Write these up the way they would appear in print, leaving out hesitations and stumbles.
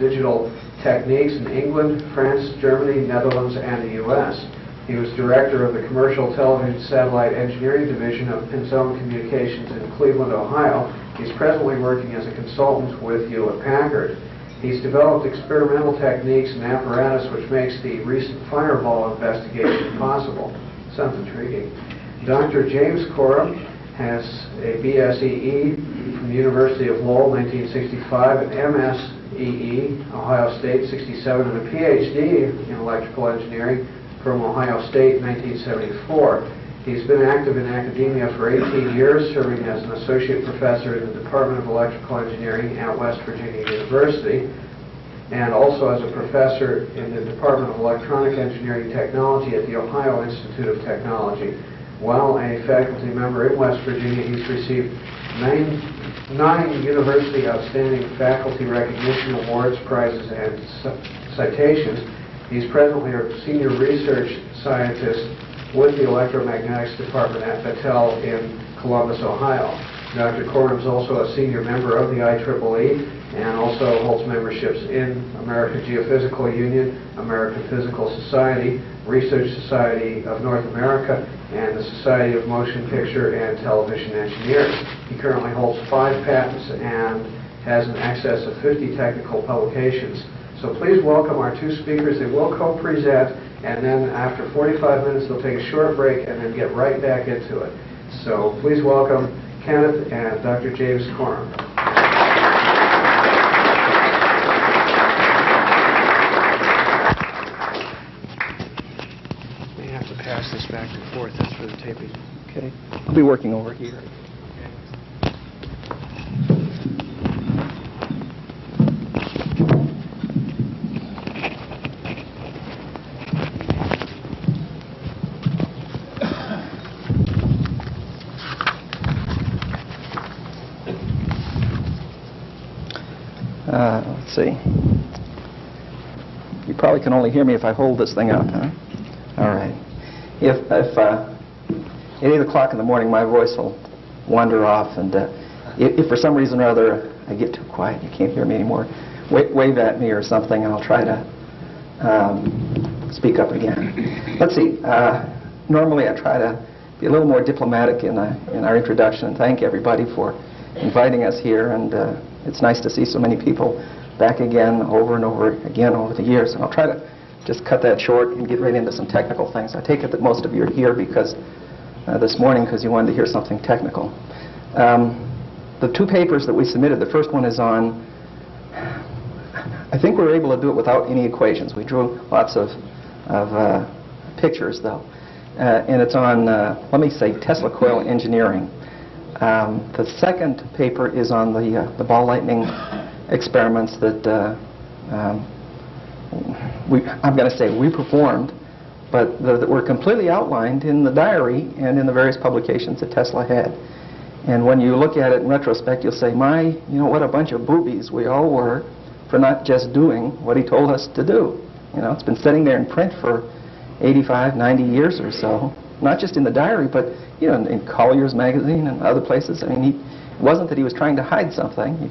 digital techniques in England, France, Germany, Netherlands, and the U.S. He was director of the Commercial Television Satellite Engineering Division of Pinzone Communications in Cleveland, Ohio. He's presently working as a consultant with Hewlett-Packard. He's developed experimental techniques and apparatus which makes the recent Fireball investigation possible. Sounds intriguing. Dr. James Coram has a BSEE from the University of Lowell, 1965, an MSEE, Ohio State, 67, and a PhD in electrical engineering from Ohio State, 1974. He's been active in academia for 18 years, serving as an associate professor in the Department of Electrical Engineering at West Virginia University, and also as a professor in the Department of Electronic Engineering Technology at the Ohio Institute of Technology. While a faculty member in West Virginia, he's received nine University Outstanding Faculty Recognition Awards, prizes, and citations. He's presently a senior research scientist with the Electromagnetics Department at Battelle in Columbus, Ohio. Dr. Coram is also a senior member of the IEEE and also holds memberships in American Geophysical Union, American Physical Society, Research Society of North America, and the Society of Motion Picture and Television Engineers. He currently holds 5 patents and has in excess of 50 technical publications. So please welcome our 2 speakers. They will co-present, and then after 45 minutes they'll take a short break and then get right back into it. So please welcome Kenneth and Dr. James Coram. May have to pass this back and forth. That's for the taping. Okay. I'll be working over here. Let's see. You probably can only hear me if I hold this thing up, huh? All right. If at 8 o'clock in the morning my voice will wander off, and if for some reason or other I get too quiet, you can't hear me anymore, wave at me or something, and I'll try to speak up again. Let's see. Normally I try to be a little more diplomatic in our introduction and thank everybody for inviting us here, and it's nice to see so many people back again over and over again over the years. And I'll try to just cut that short and get right into some technical things. I take it that most of you are here because this morning because you wanted to hear something technical. The 2 papers that we submitted, the first one is on, I think we were able to do it without any equations. We drew lots of pictures though. And it's on, let me say, Tesla coil engineering. The second paper is on the ball lightning experiments that I'm going to say we performed, but that were completely outlined in the diary and in the various publications that Tesla had. And when you look at it in retrospect, you'll say, what a bunch of boobies we all were for not just doing what he told us to do. It's been sitting there in print for 85, 90 years or so. Not just in the diary, but in Collier's magazine and other places. I mean, it wasn't that he was trying to hide something.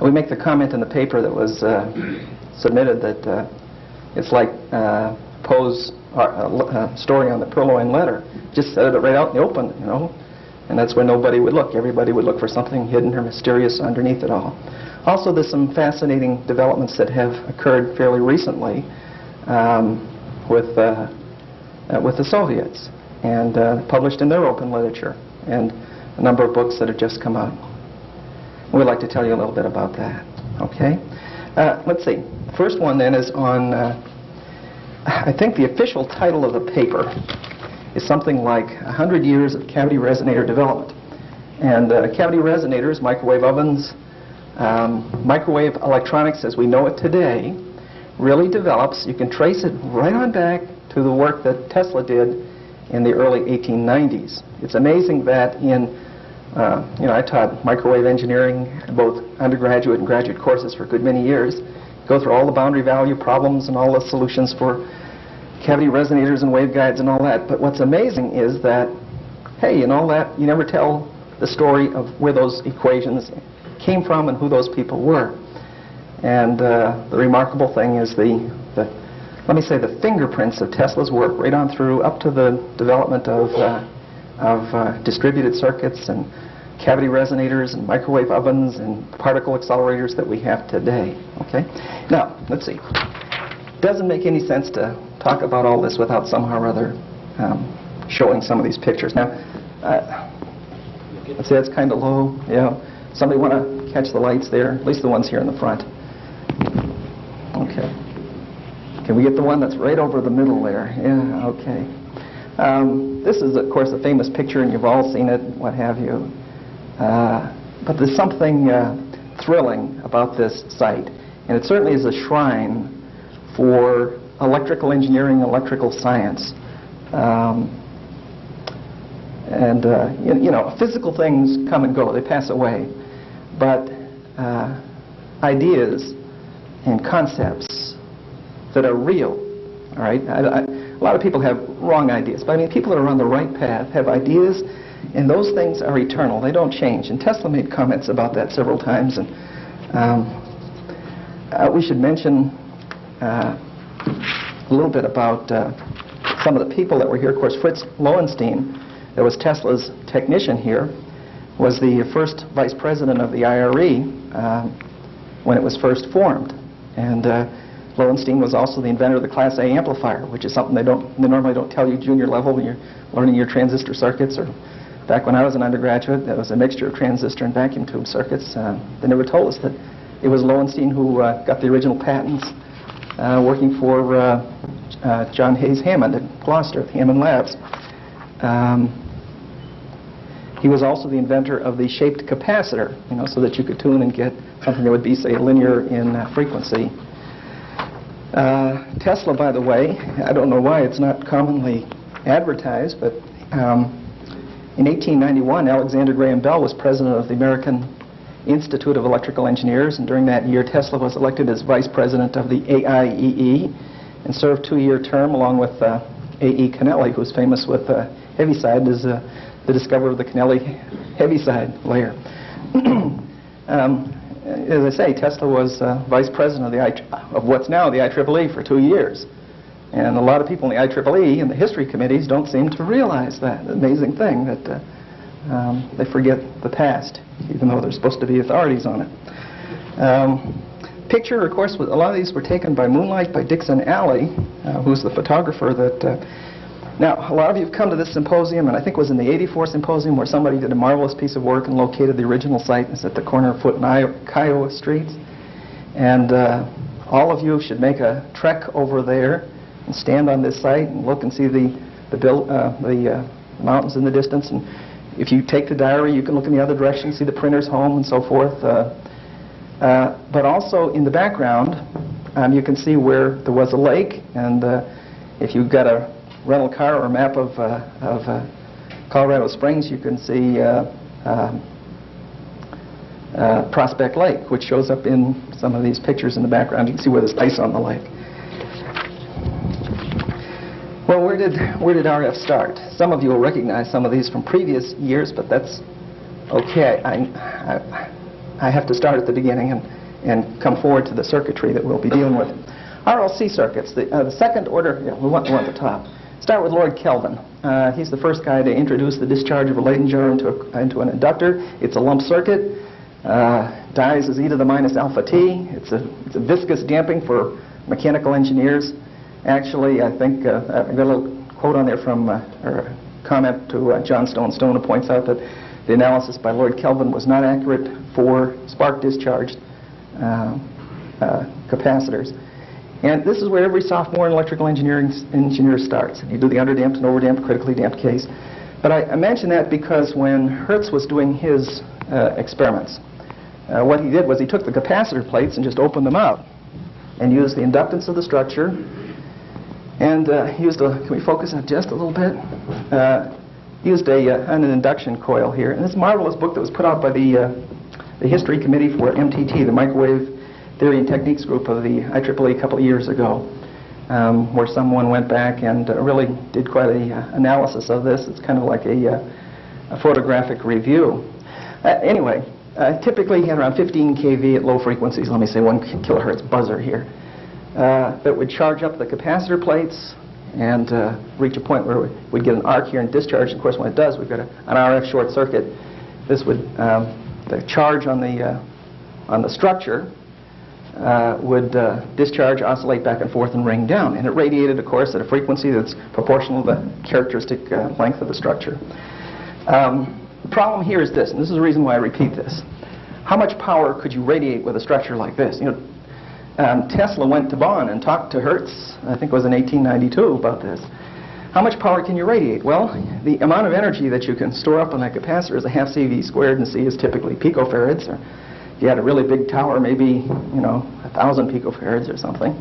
We make the comment in the paper that was submitted that it's like Poe's story on the purloined letter. Just said it right out in the open, and that's where nobody would look. Everybody would look for something hidden or mysterious underneath it all. Also, there's some fascinating developments that have occurred fairly recently with the Soviets, and published in their open literature, and a number of books that have just come out. We'd like to tell you a little bit about that. Okay? Let's see. The first one then is on, I think the official title of the paper is something like 100 Years of Cavity Resonator Development. And cavity resonators, microwave ovens, microwave electronics as we know it today, really develops. You can trace it right on back to the work that Tesla did in the early 1890s. It's amazing that I taught microwave engineering, both undergraduate and graduate courses for a good many years. Go through all the boundary value problems and all the solutions for cavity resonators and waveguides and all that. But what's amazing is that, hey, in all that, you never tell the story of where those equations came from and who those people were. And the remarkable thing is let me say, the fingerprints of Tesla's work right on through up to the development of distributed circuits and cavity resonators and microwave ovens and particle accelerators that we have today. Okay? Now, let's see. Doesn't make any sense to talk about all this without somehow or other showing some of these pictures. Now, let's see, that's kind of low. Yeah. Somebody want to catch the lights there? At least the ones here in the front. Okay. Can we get the one that's right over the middle there? Yeah, okay. This is, of course, a famous picture, and you've all seen it, what have you. But there's something thrilling about this site, and it certainly is a shrine for electrical engineering, electrical science. You know, physical things come and go, they pass away. But ideas and concepts that are real, all right? A lot of people have wrong ideas, but I mean, people that are on the right path have ideas, and those things are eternal. They don't change. And Tesla made comments about that several times. And we should mention a little bit about some of the people that were here. Of course, Fritz Lowenstein, that was Tesla's technician here, was the first vice president of the IRE when it was first formed. And Lowenstein was also the inventor of the Class A amplifier, which is something they normally don't tell you junior level when you're learning your transistor circuits. Or back when I was an undergraduate, that was a mixture of transistor and vacuum tube circuits. They never told us that it was Lowenstein who got the original patents working for John Hayes Hammond at Gloucester at the Hammond Labs. He was also the inventor of the shaped capacitor, you know, so that you could tune and get something that would be, say, linear in frequency. Tesla, by the way, I don't know why it's not commonly advertised, but in 1891, Alexander Graham Bell was president of the American Institute of Electrical Engineers, and during that year, Tesla was elected as vice president of the AIEE and served a 2-year term along with A.E. Kennelly, who's famous with Heaviside as the discoverer of the Kennelly Heaviside layer. As I say, Tesla was vice president of what's now the IEEE for 2 years. And a lot of people in the IEEE and the history committees don't seem to realize that amazing thing, that they forget the past, even though they're supposed to be authorities on it. Picture, of course, a lot of these were taken by moonlight by Dixon Alley, who's the photographer that... Now, a lot of you have come to this symposium, and I think it was in the '84 symposium where somebody did a marvelous piece of work and located the original site. It's at the corner of Foote and Kiowa Streets. And all of you should make a trek over there and stand on this site and look and see the mountains in the distance. And if you take the diary, you can look in the other direction, see the printer's home and so forth. But also in the background, you can see where there was a lake. And if you've got a rental car or a map of Colorado Springs, you can see Prospect Lake, which shows up in some of these pictures in the background. You can see where there's ice on the lake. Well, where did RF start? Some of you will recognize some of these from previous years, but that's okay. I have to start at the beginning and come forward to the circuitry that we'll be dealing with. RLC circuits, the second order, yeah, we want at the top. Start with Lord Kelvin. He's the first guy to introduce the discharge of a Leyden jar into an inductor. It's a lump circuit. Dies as e to the minus alpha t. It's a viscous damping for mechanical engineers. Actually, I think I've got a little quote on there from, or a comment to John Stone. Stone points out that the analysis by Lord Kelvin was not accurate for spark discharged capacitors. And this is where every sophomore in electrical engineer starts. You do the underdamped and overdamped, critically damped case. But I mention that because when Hertz was doing his experiments, what he did was he took the capacitor plates and just opened them out and used the inductance of the structure and used a, can we focus on just a little bit? Used an induction coil here. And this marvelous book that was put out by the History Committee for MTT, the Microwave Theory and Techniques group of the IEEE a couple of years ago, where someone went back and really did quite an analysis of this. It's kind of like a photographic review. Anyway, Typically, he had around 15 kV at low frequencies, let me say 1 kilohertz buzzer here, that would charge up the capacitor plates and reach a point where we'd get an arc here and discharge. Of course, when it does, we've got an RF short circuit. This would, the charge on the structure would discharge, oscillate back and forth, and ring down. And it radiated, of course, at a frequency that's proportional to the characteristic length of the structure. The problem here is this, and this is the reason why I repeat this. How much power could you radiate with a structure like this? You know, Tesla went to Bonn and talked to Hertz, I think it was in 1892, about this. How much power can you radiate? Well, the amount of energy that you can store up on that capacitor is a half CV squared, and C is typically picofarads. Or if you had a really big tower, maybe, you know, 1,000 picofarads or something.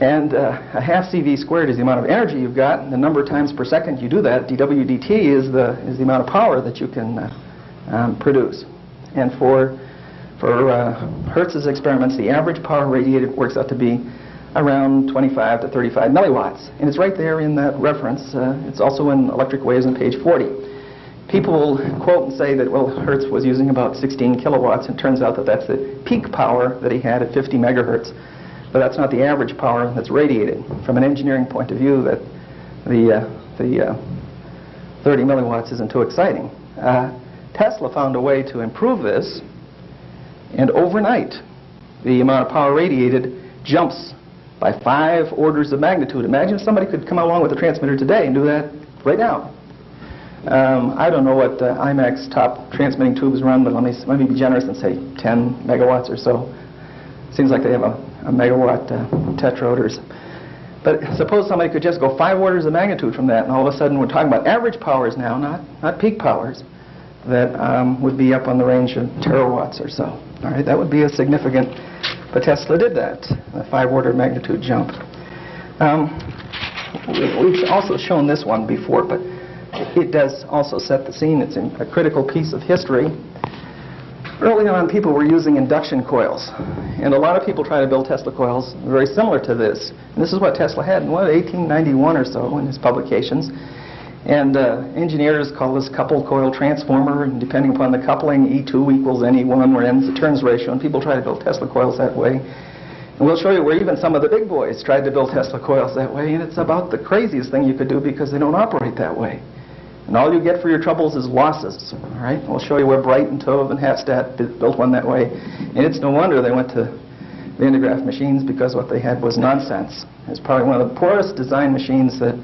And a half CV squared is the amount of energy you've got, and the number of times per second you do that, dW dt, is the amount of power that you can produce. And for Hertz's experiments, the average power radiated works out to be around 25 to 35 milliwatts. And it's right there in that reference. It's also in Electric Waves on page 40. People will quote and say that, well, Hertz was using about 16 kilowatts, and it turns out that that's the peak power that he had at 50 megahertz. But that's not the average power that's radiated. From an engineering point of view, that the 30 milliwatts isn't too exciting. Tesla found a way to improve this, and overnight, the amount of power radiated jumps by 5 orders of magnitude. Imagine if somebody could come along with a transmitter today and do that right now. I don't know what IMAX top transmitting tubes run, but let me be generous and say 10 megawatts or so. Seems like they have a megawatt tetroders. But suppose somebody could just go 5 orders of magnitude from that, and all of a sudden we're talking about average powers now, not peak powers, that would be up on the range of terawatts or so. All right, that would be a significant, but Tesla did that, a 5 order magnitude jump. We've also shown this one before, but it does also set the scene. It's a critical piece of history. Early on, people were using induction coils, and a lot of people try to build Tesla coils very similar to this. And this is what Tesla had in 1891 or so in his publications. And engineers call this coupled coil transformer, and depending upon the coupling, E2 equals NE1, where N is the turns ratio, and people try to build Tesla coils that way. And we'll show you where even some of the big boys tried to build Tesla coils that way, and it's about the craziest thing you could do because they don't operate that way. And all you get for your troubles is losses. All right? We'll show you where Bright and Tove and Hafstad built one that way. And it's no wonder they went to Van de Graaff machines, because what they had was nonsense. It's probably one of the poorest design machines that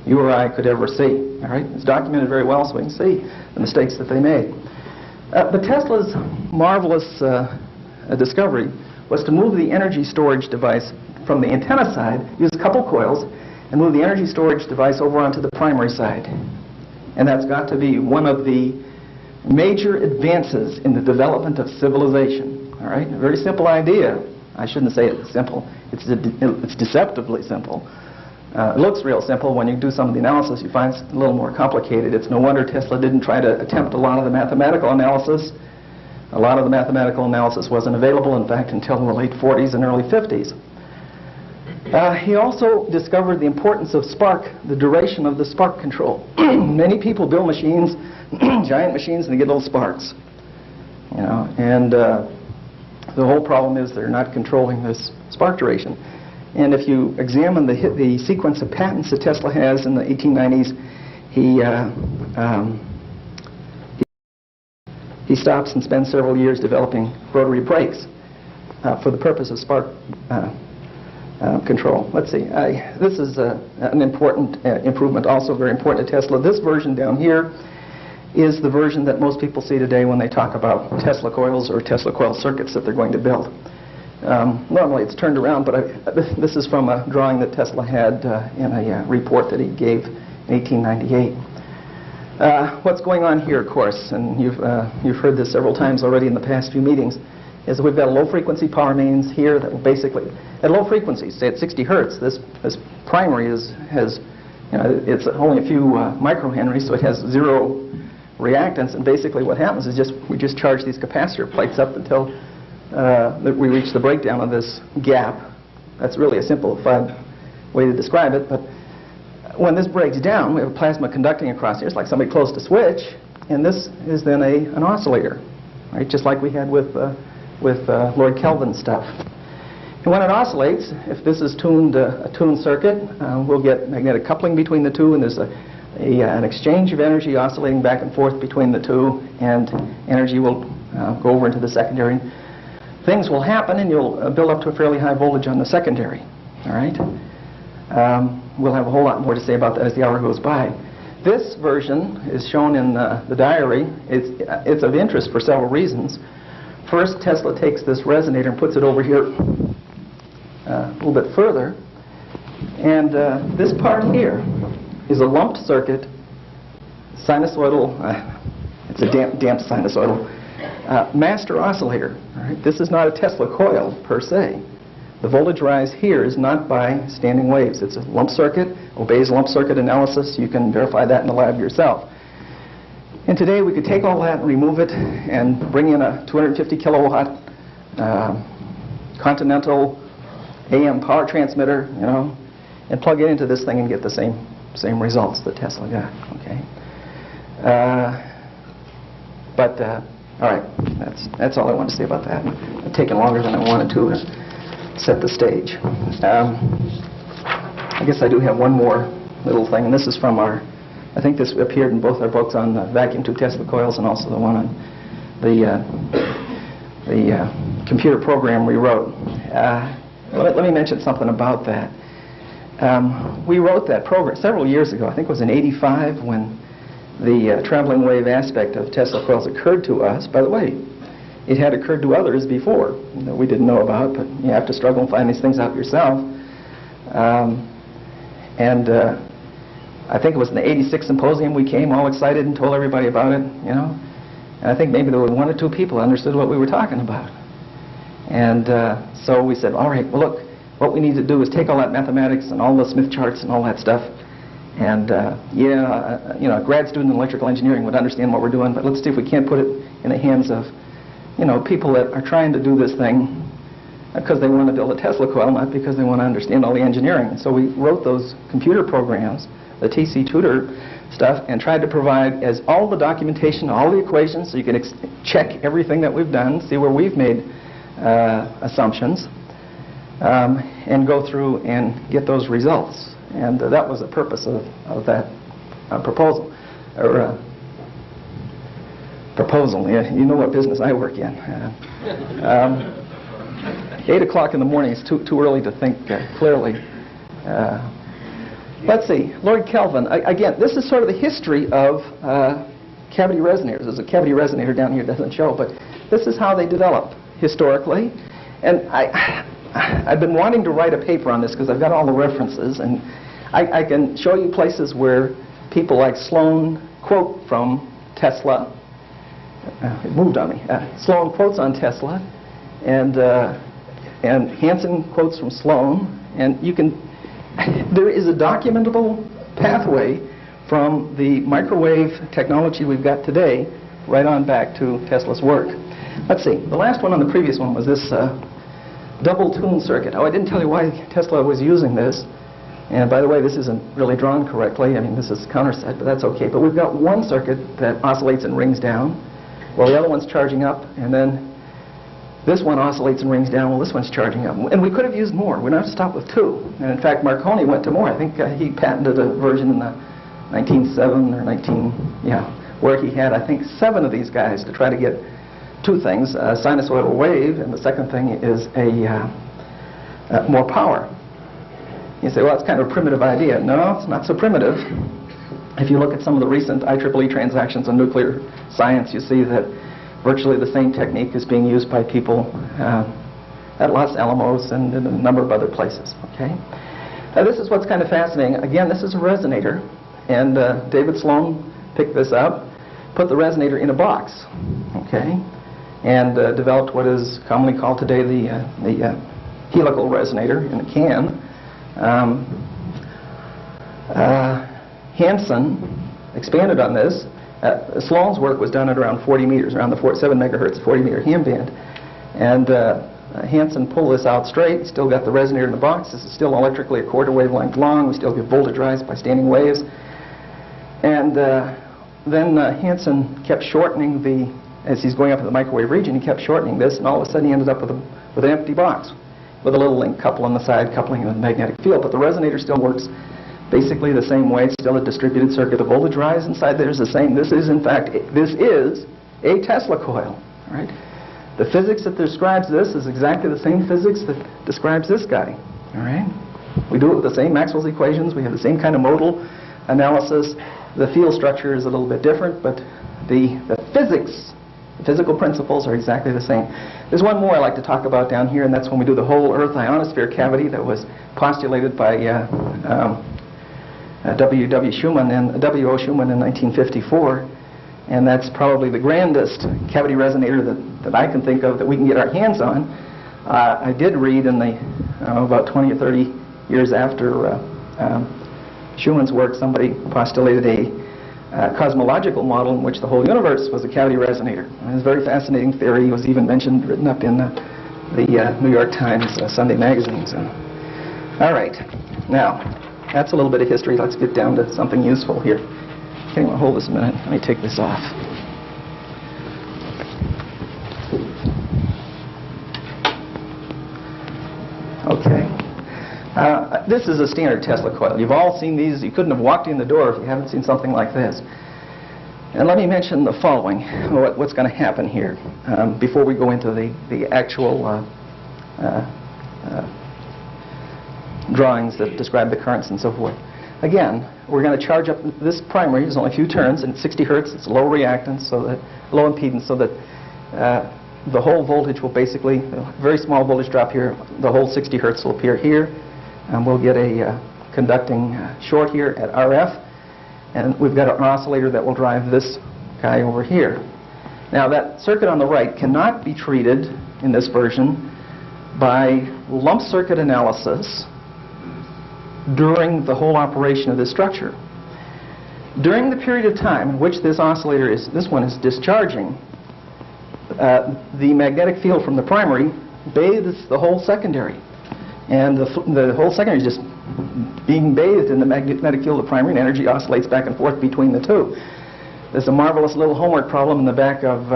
you or I could ever see. All right? It's documented very well, so we can see the mistakes that they made. But Tesla's marvelous discovery was to move the energy storage device from the antenna side, use a couple coils, and move the energy storage device over onto the primary side. And that's got to be one of the major advances in the development of civilization. All right? A very simple idea. I shouldn't say it's simple. It's deceptively simple. It looks real simple. When you do some of the analysis, you find it's a little more complicated. It's no wonder Tesla didn't try to attempt a lot of the mathematical analysis. A lot of the mathematical analysis wasn't available, in fact, until the late 40s and early 50s. He also discovered the importance of spark, the duration of the spark control. Many people build machines, giant machines, and they get little sparks. You know, and the whole problem is they're not controlling this spark duration. And if you examine the sequence of patents that Tesla has in the 1890s, he stops and spends several years developing rotary brakes for the purpose of spark control. Let's see. This is an important improvement, also very important to Tesla. This version down here is the version that most people see today when they talk about Tesla coils or Tesla coil circuits that they're going to build. Normally it's turned around, but this is from a drawing that Tesla had in a report that he gave in 1898. What's going on here, of course, and you've heard this several times already in the past few meetings, is that we've got a low-frequency power mains here that will basically, at low frequencies, say at 60 hertz, this primary has, you know, it's only a few microhenries, so it has 0 reactance, and basically what happens is we just charge these capacitor plates up until we reach the breakdown of this gap. That's really a simplified way to describe it, but when this breaks down, we have a plasma conducting across here. It's like somebody closed a switch, and this is then an oscillator, right? Just like we had with Lord Kelvin's stuff. And when it oscillates, if this is a tuned circuit, we'll get magnetic coupling between the two, and there's an exchange of energy oscillating back and forth between the two, and energy will go over into the secondary. Things will happen, and you'll build up to a fairly high voltage on the secondary. All right? We'll have a whole lot more to say about that as the hour goes by. This version is shown in the diary. It's of interest for several reasons. First, Tesla takes this resonator and puts it over here a little bit further. And this part here is a lumped circuit, sinusoidal, it's a damped sinusoidal, master oscillator. All right? This is not a Tesla coil per se. The voltage rise here is not by standing waves. It's a lump circuit, obeys lump circuit analysis. You can verify that in the lab yourself. And today we could take all that and remove it and bring in a 250 kilowatt Continental AM power transmitter, you know, and plug it into this thing and get the same results that Tesla got. Okay. All right, that's all I want to say about that. It's taken longer than I wanted to set the stage. I guess I do have one more little thing, and this is from I think this appeared in both our books on the vacuum tube Tesla coils, and also the one on the computer program we wrote. Let me mention something about that. We wrote that program several years ago. I think it was in '85 when the traveling wave aspect of Tesla coils occurred to us. By the way, it had occurred to others before that we didn't know about, but you have to struggle and find these things out yourself. I think it was in the '86 symposium we came all excited and told everybody about it, you know. And I think maybe there were 1 or 2 people who understood what we were talking about. And so we said, all right, well, look, what we need to do is take all that mathematics and all the Smith charts and all that stuff. And you know, a grad student in electrical engineering would understand what we're doing, but let's see if we can't put it in the hands of, you know, people that are trying to do this thing because they want to build a Tesla coil, not because they want to understand all the engineering. So we wrote those computer programs, the TC Tutor stuff, and tried to provide as all the documentation, all the equations, so you can check everything that we've done, see where we've made assumptions, and go through and get those results. And that was the purpose of that proposal. Proposal, yeah, you know what business I work in. 8 o'clock in the morning is too early to think clearly. Let's see, Lord Kelvin, again, this is sort of the history of cavity resonators. There's a cavity resonator down here, it doesn't show, but this is how they developed historically. And I've been wanting to write a paper on this because I've got all the references, and I can show you places where people like Sloan quote from Tesla. It moved on me. Sloan quotes on Tesla, and Hansen quotes from Sloan, and you can. There is a documentable pathway from the microwave technology we've got today right on back to Tesla's work. Let's see. The last one on the previous one was this double tune circuit. Oh, I didn't tell you why Tesla was using this. And by the way, this isn't really drawn correctly. I mean, this is counterset, but that's okay. But we've got one circuit that oscillates and rings down, while the other one's charging up, and then this one oscillates and rings down while this one's charging up. And we could have used more. We don't have to stop with 2. And in fact, Marconi went to more. I think he patented a version in the 1907 or where he had, I think, 7 of these guys to try to get 2 things, a sinusoidal wave, and the second thing is more power. You say, well, that's kind of a primitive idea. No, it's not so primitive. If you look at some of the recent IEEE transactions on nuclear science, you see that virtually the same technique is being used by people at Los Alamos and in a number of other places. Okay. Now, this is what's kind of fascinating. Again, this is a resonator, and David Sloan picked this up, put the resonator in a box, okay, and developed what is commonly called today the helical resonator in a can. Hansen expanded on this. Sloan's work was done at around 40 meters, around the 7 megahertz, 40 meter ham band. And Hansen pulled this out straight, still got the resonator in the box. This is still electrically a quarter wavelength long. We still get voltage rise by standing waves. And then Hansen kept shortening as he's going up in the microwave region, he kept shortening this, and all of a sudden he ended up with an empty box with a little link couple on the side coupling the magnetic field. But the resonator still works basically the same way. It's still a distributed circuit. The voltage rise inside there is the same. This is, in fact, this is a Tesla coil. All right? The physics that describes this is exactly the same physics that describes this guy. All right? We do it with the same Maxwell's equations. We have the same kind of modal analysis. The field structure is a little bit different, but the physics, the physical principles are exactly the same. There's one more I like to talk about down here, and that's when we do the whole Earth ionosphere cavity that was postulated by W.O. Schumann in 1954. And that's probably the grandest cavity resonator that I can think of that we can get our hands on. I did read in the about 20 or 30 years after Schumann's work, somebody postulated a cosmological model in which the whole universe was a cavity resonator. And it was a very fascinating theory. It was even mentioned, written up in the New York Times Sunday magazine. So. All right. Now, that's a little bit of history. Let's get down to something useful here. Okay, well, hold this a minute. Let me take this off. Okay. This is a standard Tesla coil. You've all seen these. You couldn't have walked in the door if you haven't seen something like this. And let me mention the following, what's going to happen here before we go into the actual drawings that describe the currents and so forth. Again, we're going to charge up this primary. There's only a few turns, and 60 hertz. It's low reactance, so that low impedance, so that the whole voltage will basically, a very small voltage drop here. The whole 60 hertz will appear here, and we'll get a conducting short here at RF, and we've got an oscillator that will drive this guy over here. Now, that circuit on the right cannot be treated in this version by lump circuit analysis during the whole operation of this structure. During the period of time in which this oscillator this one is discharging, the magnetic field from the primary bathes the whole secondary. And the whole secondary is just being bathed in the magnetic field of the primary, and energy oscillates back and forth between the two. There's a marvelous little homework problem in the back of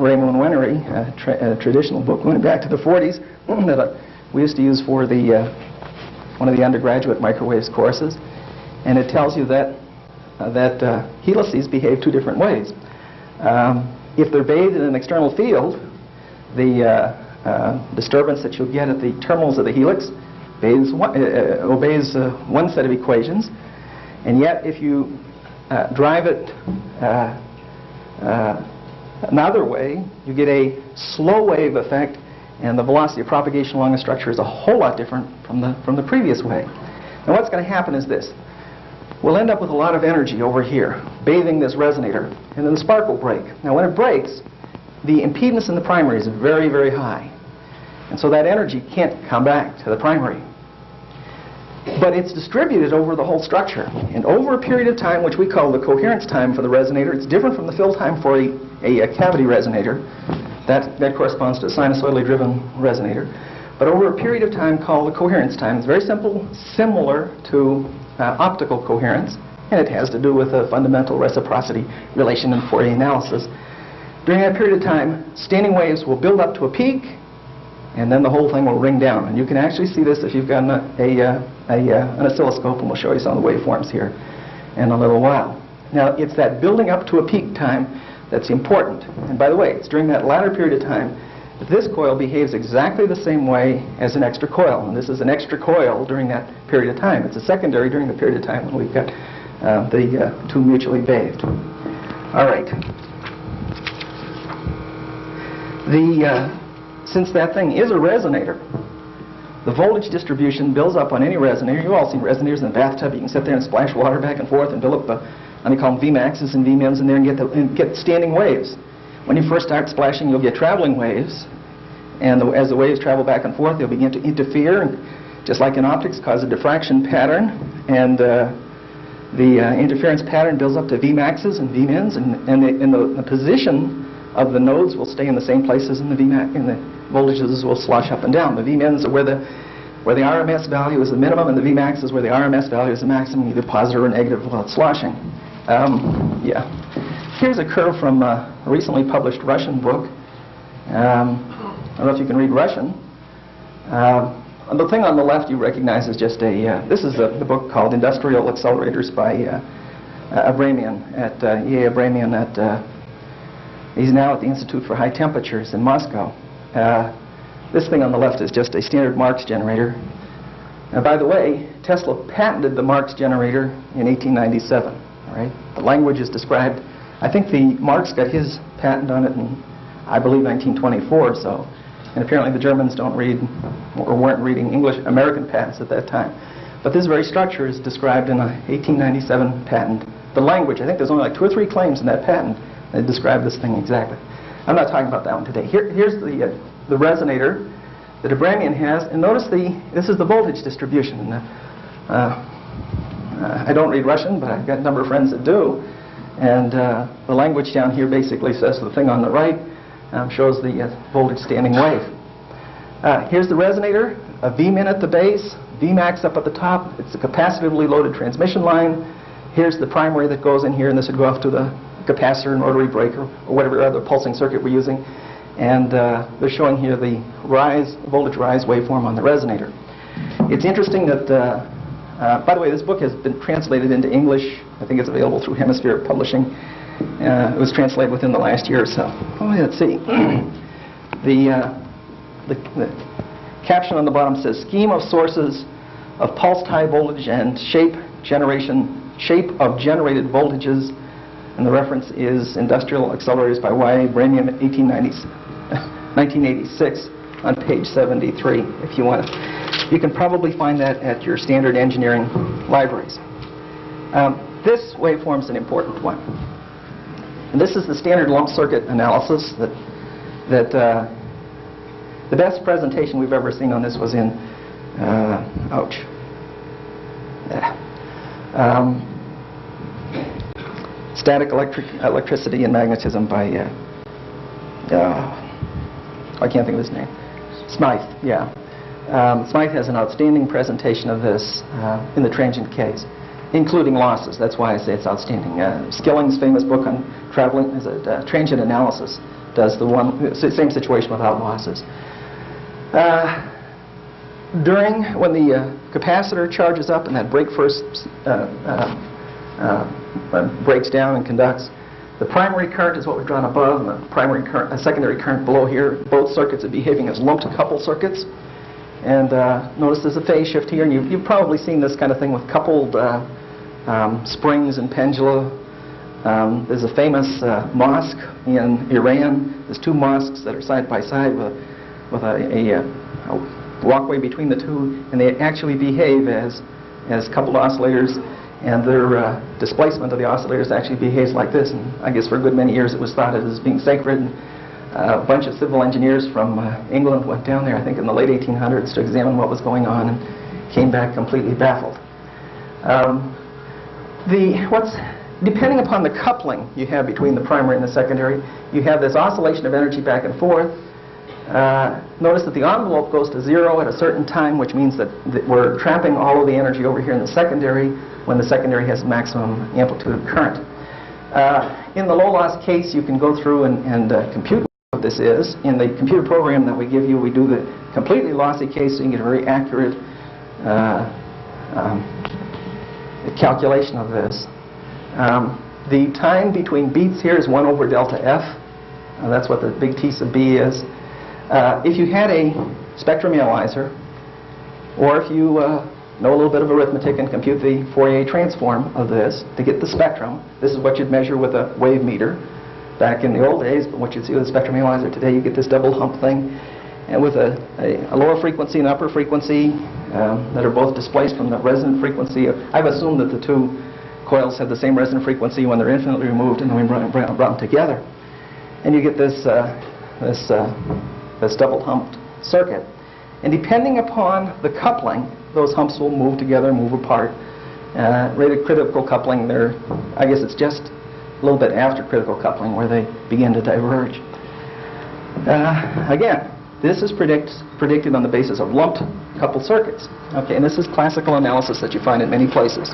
Raymond Wenery, a traditional book going back to the 40s that we used to use for one of the undergraduate microwaves courses, and it tells you that helices behave two different ways. If they're bathed in an external field, the disturbance that you'll get at the terminals of the helix obeys one set of equations, and yet if you drive it another way, you get a slow wave effect, and the velocity of propagation along the structure is a whole lot different from the previous way. Now, what's going to happen is this. We'll end up with a lot of energy over here, bathing this resonator, and then the spark will break. Now, when it breaks, the impedance in the primary is very, very high. And so that energy can't come back to the primary. But it's distributed over the whole structure. And over a period of time, which we call the coherence time for the resonator, it's different from the fill time for a cavity resonator. That corresponds to a sinusoidally driven resonator. But over a period of time called the coherence time, it's very simple, similar to optical coherence, and it has to do with a fundamental reciprocity relation in Fourier analysis. During that period of time, standing waves will build up to a peak, and then the whole thing will ring down. And you can actually see this if you've got an oscilloscope, and we'll show you some of the waveforms here in a little while. Now, it's that building up to a peak time that's important. And by the way, it's during that latter period of time that this coil behaves exactly the same way as an extra coil. And this is an extra coil during that period of time. It's a secondary during the period of time when we've got the two mutually bathed. All right. Since that thing is a resonator, the voltage distribution builds up on any resonator. You've all seen resonators in the bathtub. You can sit there and splash water back and forth and build up they call them Vmaxes and Vmims in there and get standing waves. When you first start splashing, you'll get traveling waves. And as the waves travel back and forth, they'll begin to interfere, and just like in optics, cause a diffraction pattern. And the interference pattern builds up to Vmaxes and Vmins, and the position of the nodes will stay in the same places, and the voltages will slosh up and down. The Vmins are where the RMS value is the minimum, and the Vmax is where the RMS value is the maximum, either positive or negative without sloshing. Yeah. Here's a curve from a recently published Russian book. I don't know if you can read Russian. The thing on the left you recognize is just a, this is the book called Industrial Accelerators by Abramian at Abramian at, he's now at the Institute for High Temperatures in Moscow. This thing on the left is just a standard Marx generator. By the way, Tesla patented the Marx generator in 1897. All right? The language is described. I think the Marx got his patent on it in, I believe, 1924. So, and apparently the Germans don't read or weren't reading English American patents at that time. But this very structure is described in a 1897 patent. The language, I think there's only like 2 or 3 claims in that patent that describe this thing exactly. I'm not talking about that one today. Here's the resonator that Abramian has, and notice this is the voltage distribution. And, I don't read Russian, but I've got a number of friends that do. And the language down here basically says the thing on the right shows the voltage standing wave. Here's the resonator, a Vmin at the base, Vmax up at the top. It's a capacitively loaded transmission line. Here's the primary that goes in here, and this would go off to the capacitor and rotary breaker, or whatever other pulsing circuit we're using. And they're showing here the voltage rise waveform on the resonator. It's interesting that, by the way, this book has been translated into English. I think it's available through Hemispheric Publishing. It was translated within the last year or so. Oh, let's see. The caption on the bottom says, scheme of sources of pulsed high voltage and shape of generated voltages. And the reference is Industrial Accelerators by Y. Abramian, 1986, on page 73, if you want to. You can probably find that at your standard engineering libraries. This waveform is an important one. And this is the standard lump circuit analysis that the best presentation we've ever seen on this was in, Static Electricity and Magnetism by, I can't think of his name. Smythe, yeah. Smythe has an outstanding presentation of this in the transient case, including losses. That's why I say it's outstanding. Skilling's famous book on traveling is a transient analysis does the same situation without losses. When the capacitor charges up and that break first breaks down and conducts, the primary current is what we've drawn above, and the primary current, secondary current below here. Both circuits are behaving as lumped couple circuits. And notice there's a phase shift here, and you've probably seen this kind of thing with coupled springs and pendula. There's a famous mosque in Iran. There's 2 mosques that are side by side with a walkway between the two, and they actually behave as coupled oscillators, and their displacement of the oscillators actually behaves like this. And I guess for a good many years it was thought of as being sacred. And a bunch of civil engineers from England went down there, I think in the late 1800s, to examine what was going on, and came back completely baffled. Depending upon the coupling you have between the primary and the secondary, you have this oscillation of energy back and forth. Notice that the envelope goes to 0 at a certain time, which means that we're trapping all of the energy over here in the secondary when the secondary has maximum amplitude of current. In the low loss case, you can go through and compute what this is. In the computer program that we give you, we do the completely lossy case so you can get a very accurate calculation of this. The time between beats here is 1 over delta F. That's what the big T sub B is. If you had a spectrum analyzer, or if you know a little bit of arithmetic and compute the Fourier transform of this to get the spectrum, this is what you'd measure with a wave meter back in the old days, but what you'd see with a spectrum analyzer today, you get this double hump thing, and with a lower frequency and upper frequency that are both displaced from the resonant frequency. I've assumed that the 2 coils have the same resonant frequency when they're infinitely removed, and then we brought them together, and you get this double humped circuit. And depending upon the coupling, those humps will move together, move apart. Rated critical coupling, I guess it's just a little bit after critical coupling where they begin to diverge. Again, this is predicted on the basis of lumped coupled circuits. Okay, and this is classical analysis that you find in many places.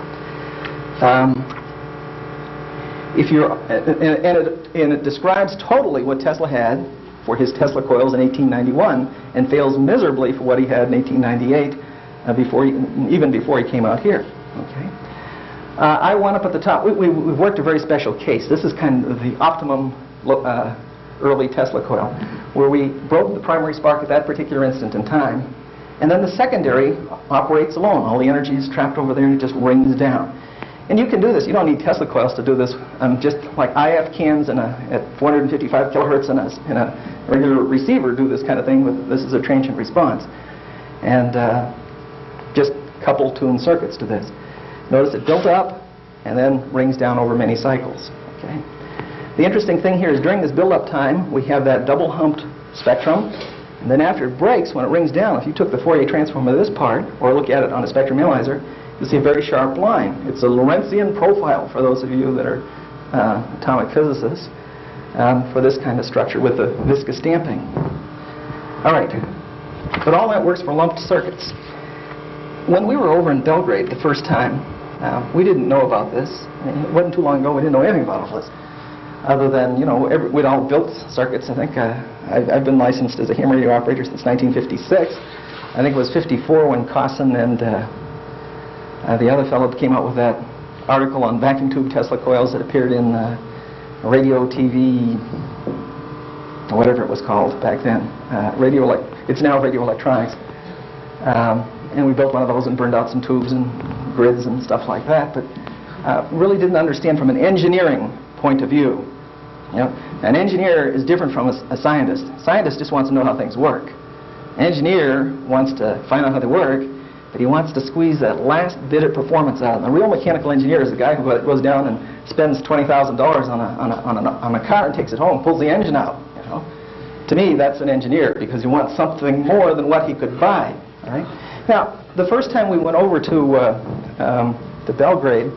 if you're, and it describes totally what Tesla had for his Tesla coils in 1891, and fails miserably for what he had in 1898, even before he came out here. Okay. I want up at the top. We've worked a very special case. This is kind of the optimum early Tesla coil, where we broke the primary spark at that particular instant in time, and then the secondary operates alone. All the energy is trapped over there, and it just rings down. And you can do this. You don't need Tesla coils to do this. Just like IF cans at 455 kilohertz in a regular receiver do this kind of thing. This is a transient response. And just couple tuned circuits to this. Notice it built up and then rings down over many cycles. Okay. The interesting thing here is during this build-up time, we have that double-humped spectrum. And then after it breaks, when it rings down, if you took the Fourier transform of this part, or look at it on a spectrum analyzer, you'll see a very sharp line. It's a Lorentzian profile, for those of you that are atomic physicists, for this kind of structure with the viscous damping. All right. But all that works for lumped circuits. When we were over in Belgrade the first time, we didn't know about this. It wasn't too long ago we didn't know anything about all this. Other than, you know, we'd all built circuits. I think I've been licensed as a ham radio operator since 1956. I think it was 54 when Cosson and the other fellow came out with that article on vacuum tube Tesla coils that appeared in radio, TV, or whatever it was called back then. It's now radio electronics. And we built one of those and burned out some tubes and grids and stuff like that, but really didn't understand from an engineering point of view. You know, an engineer is different from a scientist. A scientist just wants to know how things work. An engineer wants to find out how they work, but he wants to squeeze that last bit of performance out. And the real mechanical engineer is the guy who goes down and spends $20,000 on a car and takes it home and pulls the engine out. You know? To me, that's an engineer, because he wants something more than what he could buy. All right? Now, the first time we went over to Belgrade,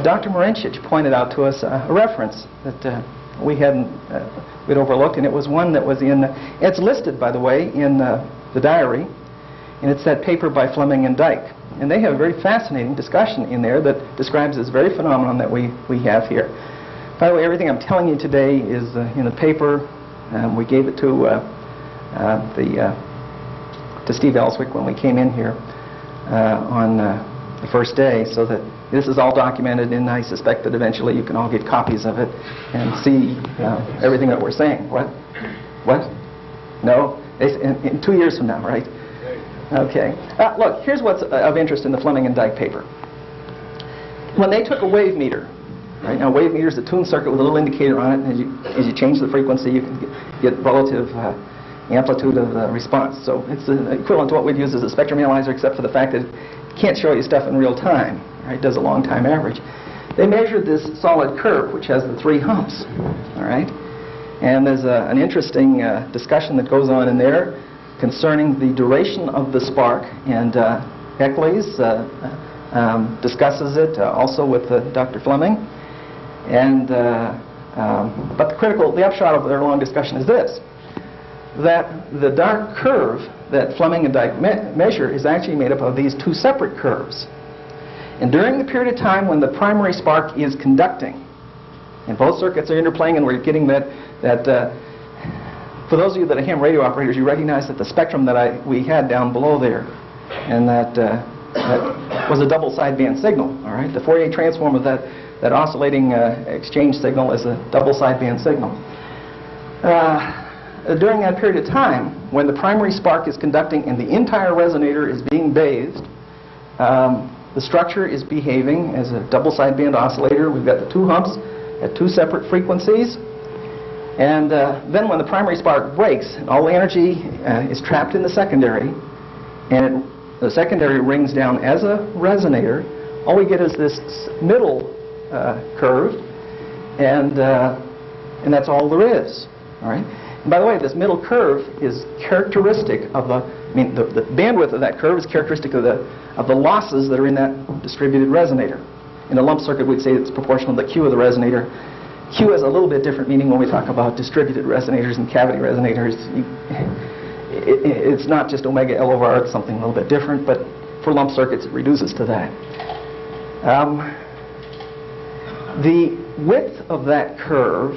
Dr. Marincic pointed out to us a reference that we'd overlooked, and it was one that was it's listed, by the way, in the diary, and it's that paper by Fleming and Dyke. And they have a very fascinating discussion in there that describes this very phenomenon that we have here. By the way, everything I'm telling you today is in the paper. We gave it to Steve Ellswick when we came in here on the first day, so that this is all documented, and I suspect that eventually you can all get copies of it and see everything that we're saying. What? What? No? In 2 years from now, right? Okay. Look, here's what's of interest in the Fleming and Dyke paper. When they took a wave meter, right? Now, a wave meter is a tuned circuit with a little indicator on it, and as you change the frequency, you can get relative amplitude of the response. So it's equivalent to what we'd use as a spectrum analyzer, except for the fact that it can't show you stuff in real time. Right? It does a long time average. They measured this solid curve, which has the 3 humps. All right? And there's an interesting discussion that goes on in there concerning the duration of the spark. And Eccles discusses it also with Dr. Fleming. And but the upshot of their long discussion is this: that the dark curve that Fleming and Dyke measure is actually made up of these 2 separate curves. And during the period of time when the primary spark is conducting, and both circuits are interplaying, and we're getting that for those of you that are ham radio operators, you recognize that the spectrum that we had down below there, and that was a double sideband signal. All right, the Fourier transform of that oscillating exchange signal is a double sideband signal. During that period of time, when the primary spark is conducting and the entire resonator is being bathed, the structure is behaving as a double sideband oscillator. We've got the 2 humps at 2 separate frequencies. And then when the primary spark breaks, all the energy is trapped in the secondary, and the secondary rings down as a resonator. All we get is this middle curve, and that's all there is. All right. And by the way, this middle curve is characteristic of the bandwidth of that curve is characteristic of the losses that are in that distributed resonator. In a lump circuit, we'd say it's proportional to the Q of the resonator. Q has a little bit different meaning when we talk about distributed resonators and cavity resonators. It's not just omega L over R, it's something a little bit different, but for lump circuits, it reduces to that. The width of that curve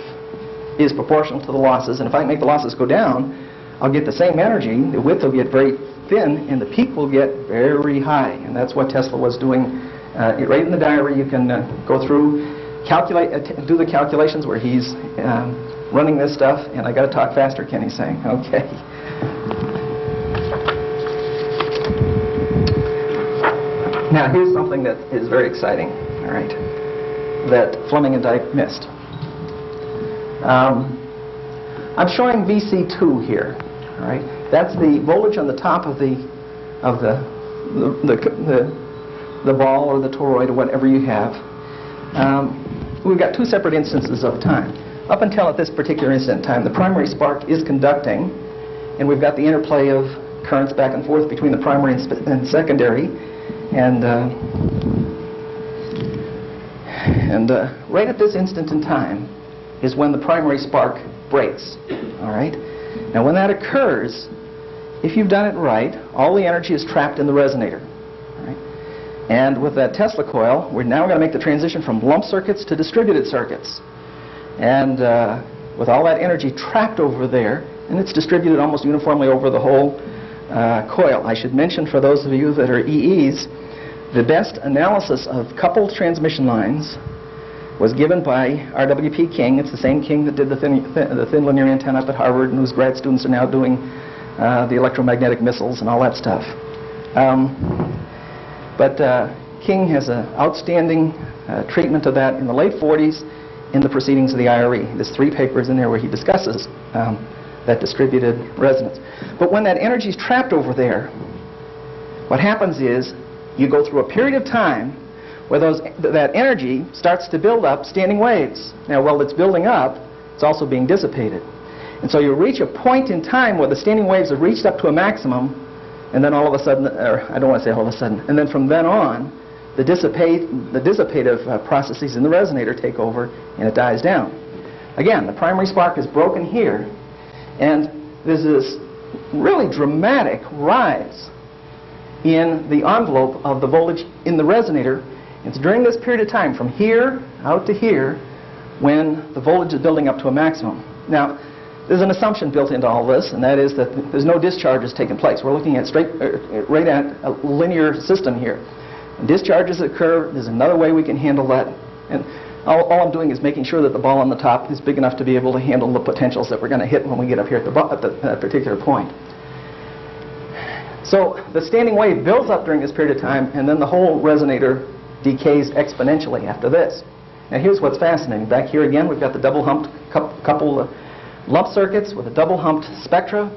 is proportional to the losses, and if I make the losses go down, I'll get the same energy. The width will get very thin, and the peak will get very high, and that's what Tesla was doing. Right in the diary, you can go through, do the calculations where he's running this stuff, and I got to talk faster, Kenny's saying. Okay. Now, here's something that is very exciting, all right, that Fleming and Dike missed. I'm showing VC2 here, all right. That's the voltage on the top of the ball or the toroid or whatever you have. We've got two separate instances of time. Up until at this particular instant in time, the primary spark is conducting, and we've got the interplay of currents back and forth between the primary and secondary. And right at this instant in time is when the primary spark breaks. All right. Now, when that occurs, if you've done it right, all the energy is trapped in the resonator. All right. And with that Tesla coil, we're now going to make the transition from lump circuits to distributed circuits. And with all that energy trapped over there, and it's distributed almost uniformly over the whole coil. I should mention, for those of you that are EEs, the best analysis of coupled transmission lines was given by R.W.P. King. It's the same King that did the thin linear antenna up at Harvard, and whose grad students are now doing the electromagnetic missiles and all that stuff. But King has an outstanding treatment of that in the late 40s in the Proceedings of the IRE. There's 3 papers in there where he discusses that distributed resonance. But when that energy is trapped over there, what happens is you go through a period of time where that energy starts to build up standing waves. Now, while it's building up, it's also being dissipated. And so you reach a point in time where the standing waves have reached up to a maximum, and then all of a sudden, or I don't want to say all of a sudden, and then from then on, the dissipative processes in the resonator take over, and it dies down. Again, the primary spark is broken here, and there's this really dramatic rise in the envelope of the voltage in the resonator. It's during this period of time, from here out to here, when the voltage is building up to a maximum. Now, there's an assumption built into all this, and that is that there's no discharges taking place. We're looking at right at a linear system here. When discharges occur, there's another way we can handle that. And all I'm doing is making sure that the ball on the top is big enough to be able to handle the potentials that we're going to hit when we get up here at that particular point. So the standing wave builds up during this period of time, and then the whole resonator decays exponentially after this. Now, here's what's fascinating. Back here again, we've got the double-humped couple lump circuits with a double-humped spectra.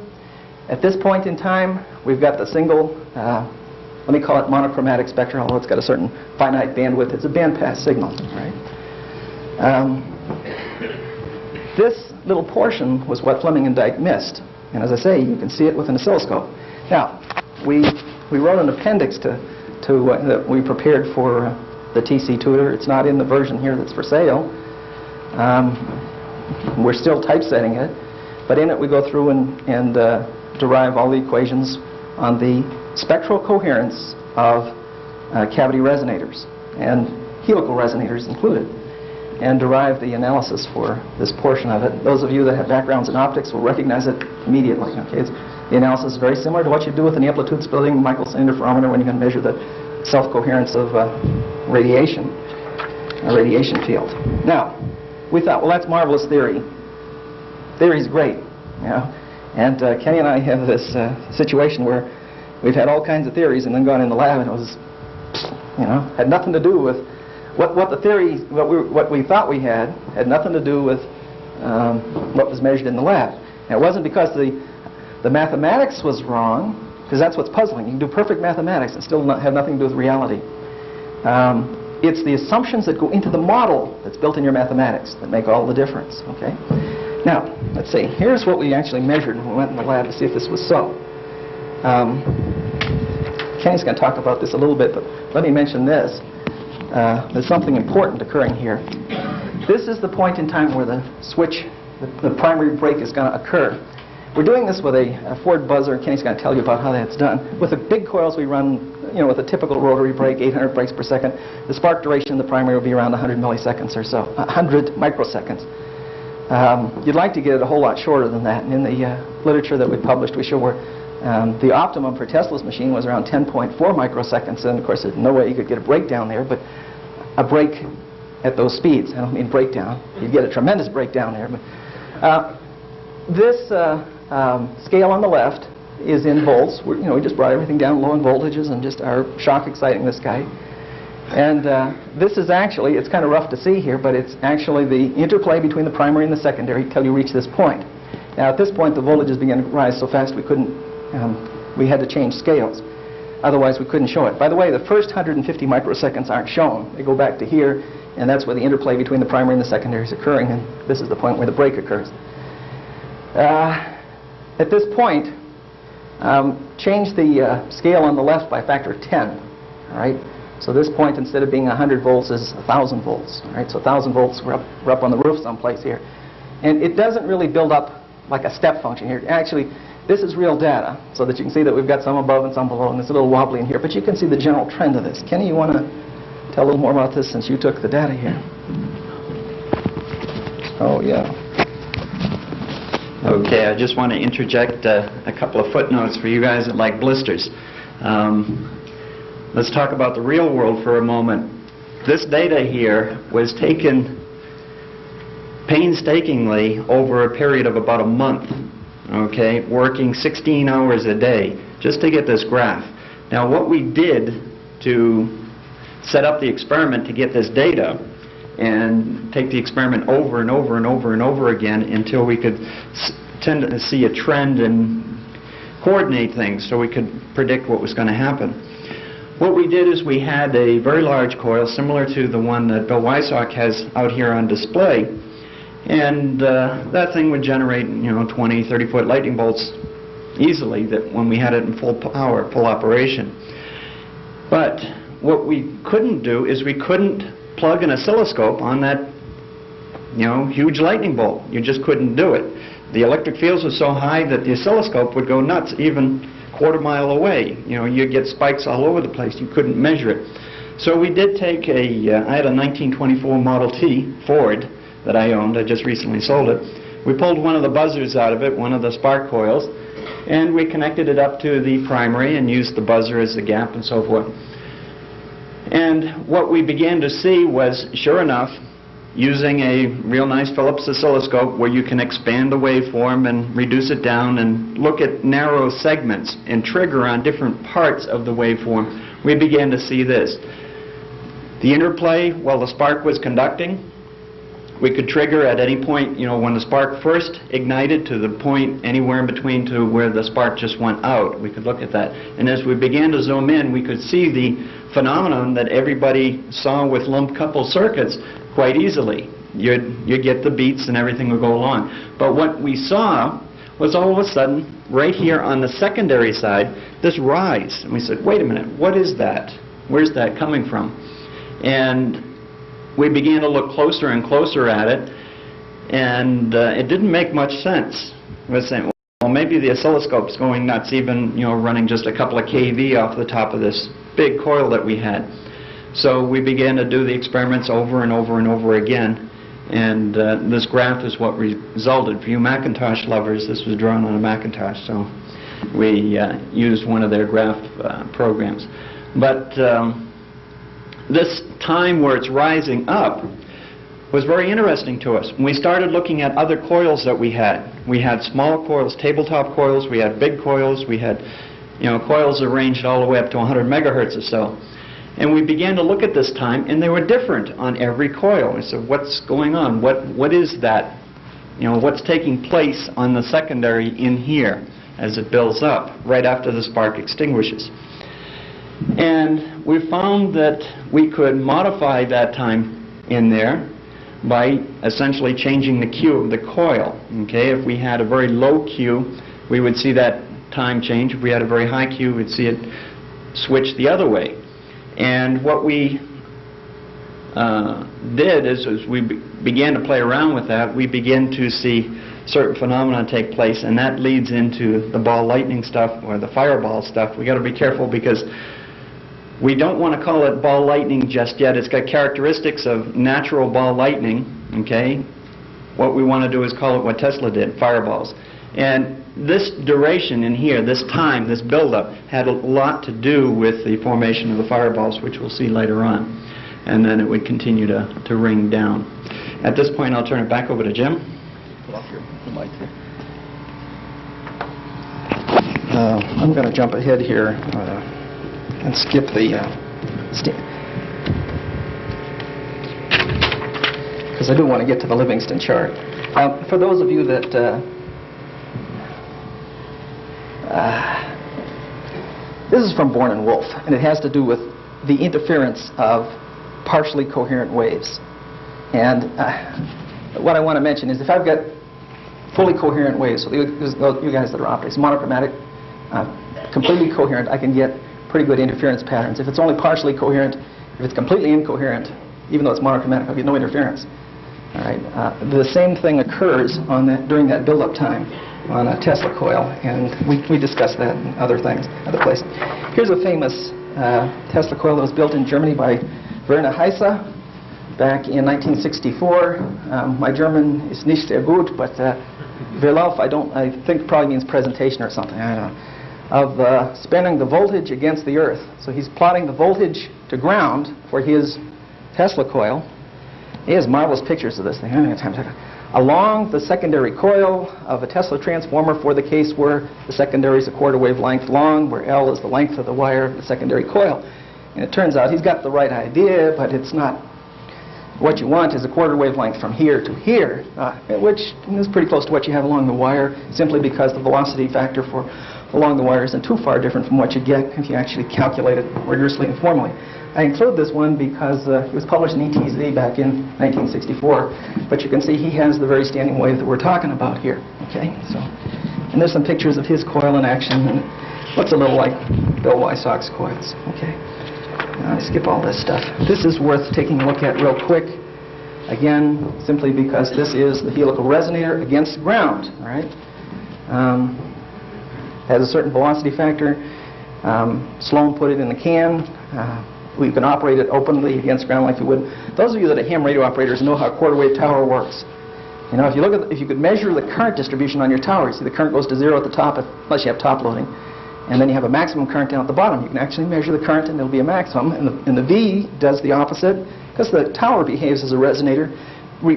At this point in time, we've got the single, let me call it monochromatic spectra, although it's got a certain finite bandwidth. It's a bandpass signal, right? This little portion was what Fleming and Dike missed. And as I say, you can see it with an oscilloscope. Now, we wrote an appendix that we prepared for the TC tutor. It's not in the version here that's for sale. We're still typesetting it, but in it we go through and derive all the equations on the spectral coherence of cavity resonators, and helical resonators included, and derive the analysis for this portion of it. Those of you that have backgrounds in optics will recognize it immediately. Okay, the analysis is very similar to what you do with an amplitude splitting Michelson interferometer when you're going to measure the self-coherence of radiation, a radiation field. Now, we thought, well, that's marvelous theory. Theory's great, you know. And Kenny and I have this situation where we've had all kinds of theories and then gone in the lab and it was, you know, had nothing to do with what the theory, what we thought we had nothing to do with what was measured in the lab. And it wasn't because the mathematics was wrong, because that's what's puzzling. You can do perfect mathematics and still have nothing to do with reality. It's the assumptions that go into the model that's built in your mathematics that make all the difference. Okay. Now, let's see. Here's what we actually measured when we went in the lab to see if this was so. Kenny's going to talk about this a little bit, but let me mention this. There's something important occurring here. This is the point in time where the switch, the primary break is going to occur. We're doing this with a Ford buzzer. Kenny's going to tell you about how that's done. With the big coils, we run with a typical rotary brake, 800 brakes per second, the spark duration in the primary will be around 100 milliseconds or so, 100 microseconds. You'd like to get it a whole lot shorter than that. And in the literature that we published, we show where the optimum for Tesla's machine was around 10.4 microseconds. And of course, there's no way you could get a breakdown there, but a break at those speeds, I don't mean breakdown, you'd get a tremendous breakdown there. But this scale on the left is in volts. We just brought everything down low in voltages and just are shock exciting this guy. And this is actually, it's kind of rough to see here, but it's actually the interplay between the primary and the secondary till you reach this point. Now at this point the voltages began to rise so fast we couldn't, we had to change scales. Otherwise we couldn't show it. By the way, the first 150 microseconds aren't shown. They go back to here, and that's where the interplay between the primary and the secondary is occurring, and this is the point where the break occurs. At this point, change the scale on the left by a factor of 10. All right? So this point, instead of being 100 volts, is 1,000 volts. All right? So 1,000 volts, we're up on the roof someplace here. And it doesn't really build up like a step function here. Actually, this is real data, so that you can see that we've got some above and some below, and it's a little wobbly in here. But you can see the general trend of this. Kenny, you want to tell a little more about this since you took the data here? Oh, yeah. Okay, I just want to interject a couple of footnotes for you guys that like blisters. Let's talk about the real world for a moment. This data here was taken painstakingly over a period of about a month, okay, working 16 hours a day just to get this graph. Now what we did to set up the experiment to get this data and take the experiment over and over and over and over again until we could tend to see a trend and coordinate things so we could predict what was going to happen. What we did is we had a very large coil similar to the one that Bill Weissock has out here on display, and that thing would generate 20, 30-foot lightning bolts easily that when we had it in full power, full operation. But what we couldn't do is we couldn't plug an oscilloscope on that huge lightning bolt. You just couldn't do it. The electric fields were so high that the oscilloscope would go nuts even quarter-mile away. You'd get spikes all over the place. You couldn't measure it. So we did take I had a 1924 Model T Ford that I owned. I just recently sold it. We pulled one of the buzzers out of it, one of the spark coils, and we connected it up to the primary and used the buzzer as the gap and so forth. And what we began to see was, sure enough, using a real nice Philips oscilloscope where you can expand the waveform and reduce it down and look at narrow segments and trigger on different parts of the waveform, we began to see this. The interplay while the spark was conducting, we could trigger at any point, when the spark first ignited to the point anywhere in between to where the spark just went out. We could look at that. And as we began to zoom in, we could see the phenomenon that everybody saw with lump coupled circuits quite easily. You'd get the beats and everything would go along. But what we saw was all of a sudden, right here on the secondary side, this rise. And we said, wait a minute, what is that? Where's that coming from? And we began to look closer and closer at it, and it didn't make much sense. We were saying, well, maybe the oscilloscope's going nuts, even running just a couple of kV off the top of this big coil that we had. So we began to do the experiments over and over and over again, and this graph is what resulted. For you Macintosh lovers, this was drawn on a Macintosh, so we used one of their graph programs. But this time where it's rising up was very interesting to us. When we started looking at other coils that we had small coils, tabletop coils, we had big coils, we had coils that ranged all the way up to 100 megahertz or so. And we began to look at this time, and they were different on every coil. We said, what's going on? What is that? What's taking place on the secondary in here as it builds up right after the spark extinguishes? And we found that we could modify that time in there by essentially changing the Q of the coil. Okay, if we had a very low Q, we would see that time change. If we had a very high Q, we'd see it switch the other way. And what we did is, as we began to play around with that, we began to see certain phenomena take place, and that leads into the ball lightning stuff or the fireball stuff. We got to be careful because We don't want to call it ball lightning just yet. It's got characteristics of natural ball lightning, okay? What we want to do is call it what Tesla did, fireballs. And this duration in here, this time, this buildup, had a lot to do with the formation of the fireballs, which we'll see later on. And then it would continue to ring down. At this point, I'll turn it back over to Jim. Put off your mic here. I'm going to jump ahead here and skip the because I do want to get to the Livingston chart. For those of you that this is from Born and Wolf, and it has to do with the interference of partially coherent waves. And what I want to mention is if I've got fully coherent waves, so you guys that are operating monochromatic, completely coherent, I can get pretty good interference patterns. If it's only partially coherent, if it's completely incoherent, even though it's monochromatic, I'll get no interference. All right. The same thing occurs on during that build-up time on a Tesla coil, and we discussed that in other things, other places. Here's a famous Tesla coil that was built in Germany by Werner Heise back in 1964. My German is nicht sehr gut, but Verlauf, I think probably means presentation or something, I don't know, of spanning the voltage against the earth. So he's plotting the voltage to ground for his Tesla coil. He has marvelous pictures of this thing. I don't have time to talk. Along the secondary coil of a Tesla transformer for the case where the secondary is a quarter wavelength long, where L is the length of the wire of the secondary coil. And it turns out he's got the right idea, but it's not. What you want is a quarter wavelength from here to here, which is pretty close to what you have along the wire, simply because the velocity factor for along the wire isn't too far different from what you get if you actually calculate it rigorously and formally. I include this one because it was published in ETZ back in 1964, but you can see he has the very standing wave that we're talking about here. Okay, so, and there's some pictures of his coil in action, and it looks a little like Bill Wysock's coils. Okay, now I skip all this stuff. This is worth taking a look at real quick. Again, simply because this is the helical resonator against the ground. All right, has a certain velocity factor. Sloan put it in the can. We can operate it openly against ground like you would. Those of you that are ham radio operators know how a quarter wave tower works. You know, if you could measure the current distribution on your tower, you see the current goes to zero at the top unless you have top loading, and then you have a maximum current down at the bottom. You can actually measure the current and there'll be a maximum, and the V does the opposite because the tower behaves as a resonator,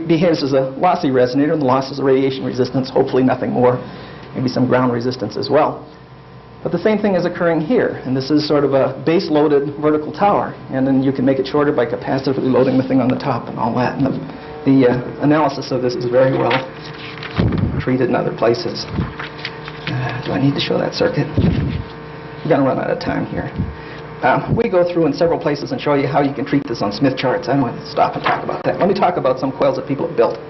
behaves as a lossy resonator, and the loss is a radiation resistance, hopefully nothing more, maybe some ground resistance as well. But the same thing is occurring here, and this is sort of a base-loaded vertical tower, and then you can make it shorter by capacitively loading the thing on the top and all that. And the analysis of this is very well treated in other places. Do I need to show that circuit? We're going to run out of time here. We go through in several places and show you how you can treat this on Smith charts. I don't want to stop and talk about that. Let me talk about some coils that people have built.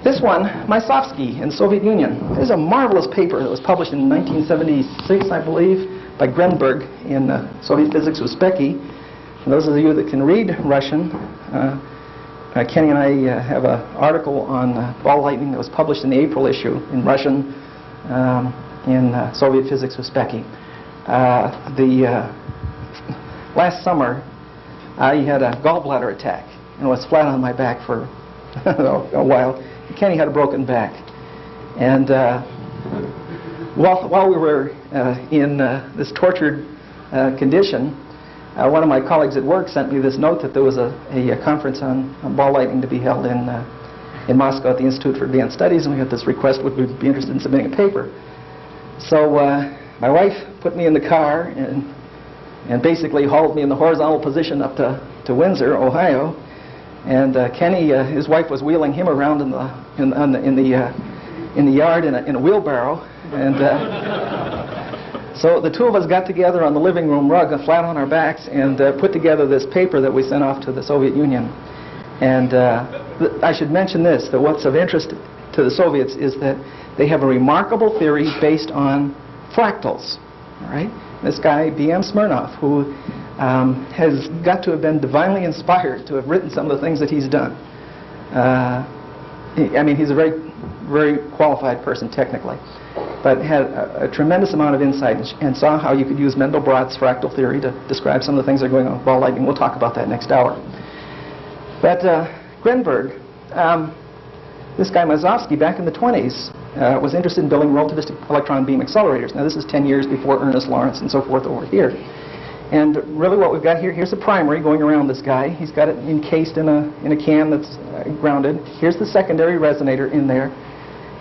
This one, Mysovsky in the Soviet Union. This is a marvelous paper that was published in 1976, I believe, by Grenberg in Soviet Physics with Specky. For those of you that can read Russian, Kenny and I have an article on ball lightning that was published in the April issue in Russian in Soviet Physics with Specky. Last summer, I had a gallbladder attack and was flat on my back for a while. Kenny had a broken back, and while we were in this tortured condition, one of my colleagues at work sent me this note that there was a conference on ball lightning to be held in Moscow at the Institute for Advanced Studies, and we had this request, would we be interested in submitting a paper. So my wife put me in the car and basically hauled me in the horizontal position up to Windsor, Ohio. And Kenny, his wife was wheeling him around in the yard in a wheelbarrow, and so the two of us got together on the living room rug, flat on our backs, and put together this paper that we sent off to the Soviet Union. And I should mention this: that what's of interest to the Soviets is that they have a remarkable theory based on fractals. All right, this guy B.M. Smirnov, who has got to have been divinely inspired to have written some of the things that he's done. I mean, he's a very, very qualified person technically. but had a tremendous amount of insight and saw how you could use Mandelbrot's fractal theory to describe some of the things that are going on with ball lightning. We'll talk about that next hour. But Grenberg, this guy Mazovsky back in the 20s was interested in building relativistic electron beam accelerators. Now this is 10 years before Ernest Lawrence and so forth over here. And really what we've got here, here's a primary going around this guy. He's got it encased in a can that's grounded. Here's the secondary resonator in there.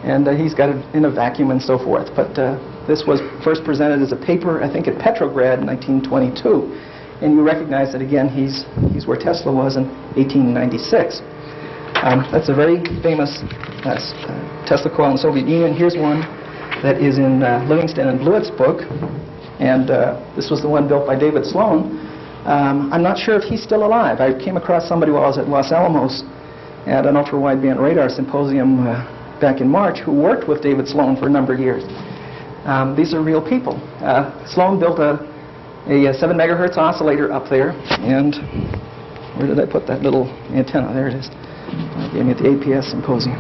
And he's got it in a vacuum and so forth. But this was first presented as a paper, I think, at Petrograd in 1922. And you recognize that, again, he's where Tesla was in 1896. That's a very famous Tesla coil in the Soviet Union. Here's one that is in Livingston and Blewett's book. And this was the one built by David Sloan. I'm not sure if he's still alive. I came across somebody while I was at Los Alamos at an ultra-wideband radar symposium back in March who worked with David Sloan for a number of years. These are real people. Sloan built a 7 megahertz oscillator up there. And where did I put that little antenna? There it is. Gave me at the APS symposium.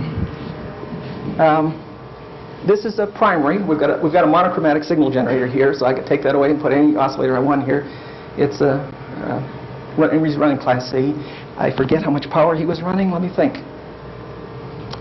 This is a primary. We've got a monochromatic signal generator here, so I could take that away and put any oscillator I want here. It's he's running Class C. I forget how much power he was running. Let me think.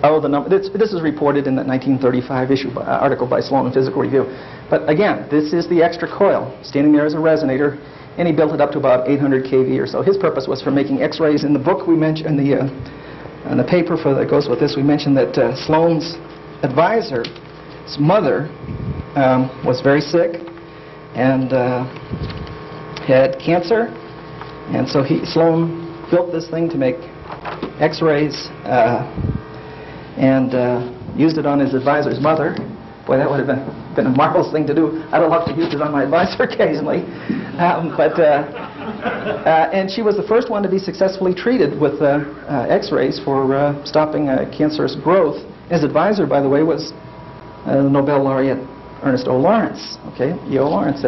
Oh, the number. This is reported in that 1935 article by Sloan in Physical Review. But again, this is the extra coil standing there as a resonator, and he built it up to about 800 kV or so. His purpose was for making X-rays. In the book we mentioned, in the paper that goes with this, we mentioned that Sloan's advisor. His mother was very sick and had cancer, and so Sloan built this thing to make X-rays and used it on his advisor's mother. Boy, that would have been a marvelous thing to do. I'd have loved to use it on my advisor occasionally. And she was the first one to be successfully treated with X-rays for stopping cancerous growth. His advisor, by the way, was the Nobel laureate Ernest O. Lawrence, okay, E.O. Lawrence.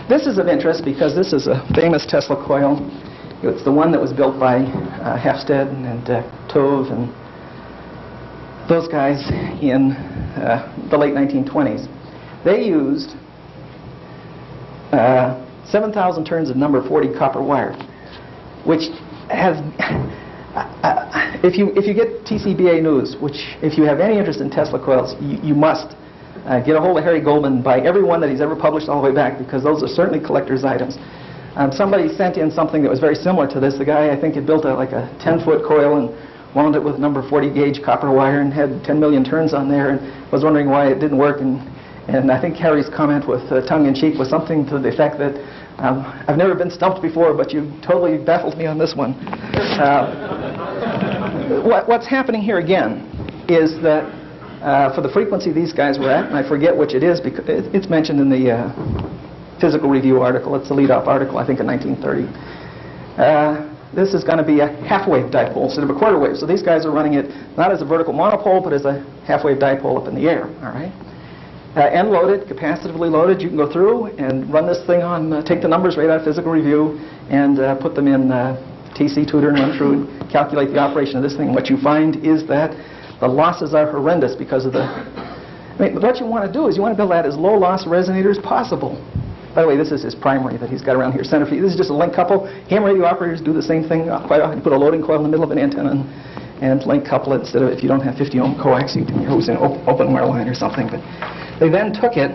This is of interest because this is a famous Tesla coil. It's the one that was built by Hafstad and Tove and those guys in the late 1920s. They used 7,000 turns of number 40 copper wire, which has if you get TCBA News, which if you have any interest in Tesla coils, you must get a hold of Harry Goldman, buy every one that he's ever published all the way back, because those are certainly collector's items. Somebody sent in something that was very similar to this. The guy, I think, had built like a 10-foot coil and wound it with number 40 gauge copper wire and had 10 million turns on there and was wondering why it didn't work. And I think Harry's comment with tongue-in-cheek was something to the effect that I've never been stumped before, but you totally baffled me on this one. What's happening here again is that for the frequency these guys were at, and I forget which it is because it's mentioned in the Physical Review article. It's the lead-off article, I think, in 1930. This is going to be a half-wave dipole instead of a quarter wave. So these guys are running it not as a vertical monopole, but as a half-wave dipole up in the air. All right. End loaded, capacitively loaded. You can go through and run this thing on, take the numbers right out of Physical Review and put them in TC Tutor and run through and calculate the operation of this thing. What you find is that the losses are horrendous because of the... I mean, what you want to do is you want to build that as low-loss resonator as possible. By the way, this is his primary that he's got around here, centrifuge. This is just a link couple. Ham radio operators do the same thing quite often. You put a loading coil in the middle of an antenna and link couple it instead of, if you don't have 50 ohm coax, you can use an open wire line or something. But they then took it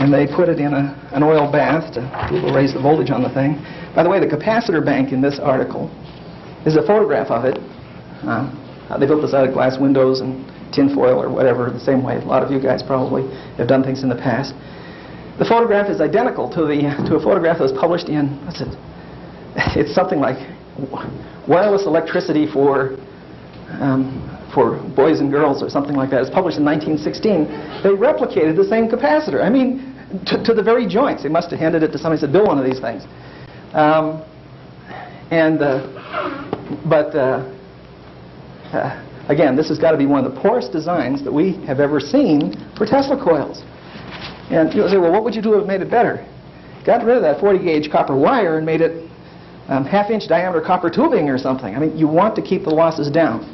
and they put it in an oil bath to raise the voltage on the thing. By the way, the capacitor bank in this article is a photograph of it. They built this out of glass windows and tin foil or whatever, the same way a lot of you guys probably have done things in the past. The photograph is identical to a photograph that was published in, what's it? It's something like Wireless Electricity for Boys and Girls or something like that. It's published in 1916. They replicated the same capacitor. I mean, to the very joints. They must have handed it to somebody and said, build one of these things. Again, this has got to be one of the poorest designs that we have ever seen for Tesla coils. And you'll say, well, what would you do if it made it better? Got rid of that 40 gauge copper wire and made it half-inch diameter copper tubing or something. I mean, you want to keep the losses down.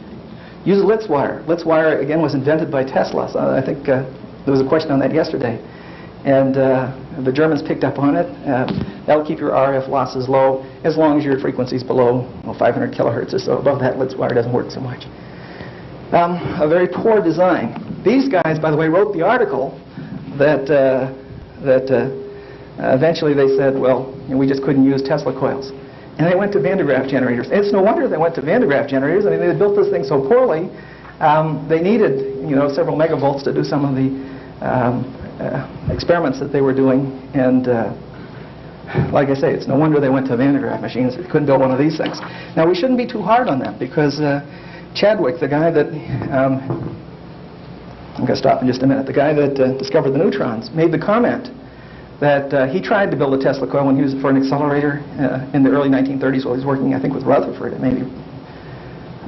use a Litz wire. Litz wire, again, was invented by Tesla. So I think there was a question on that yesterday. And the Germans picked up on it. That'll keep your RF losses low as long as your frequency's below 500 kilohertz or so. Above that, Litz wire doesn't work so much. A very poor design. These guys, by the way, wrote the article that eventually they said, well, we just couldn't use Tesla coils. And they went to Van de Graaff generators. It's no wonder they went to Van de Graaff generators. I mean, they had built this thing so poorly, they needed, several megavolts to do some of the experiments that they were doing. And like I say, it's no wonder they went to Van de Graaff machines. They couldn't build one of these things. Now, we shouldn't be too hard on them because Chadwick, the guy that, I'm going to stop in just a minute, the guy that discovered the neutrons, made the comment that he tried to build a Tesla coil when he was for an accelerator in the early 1930s while he was working, I think, with Rutherford. I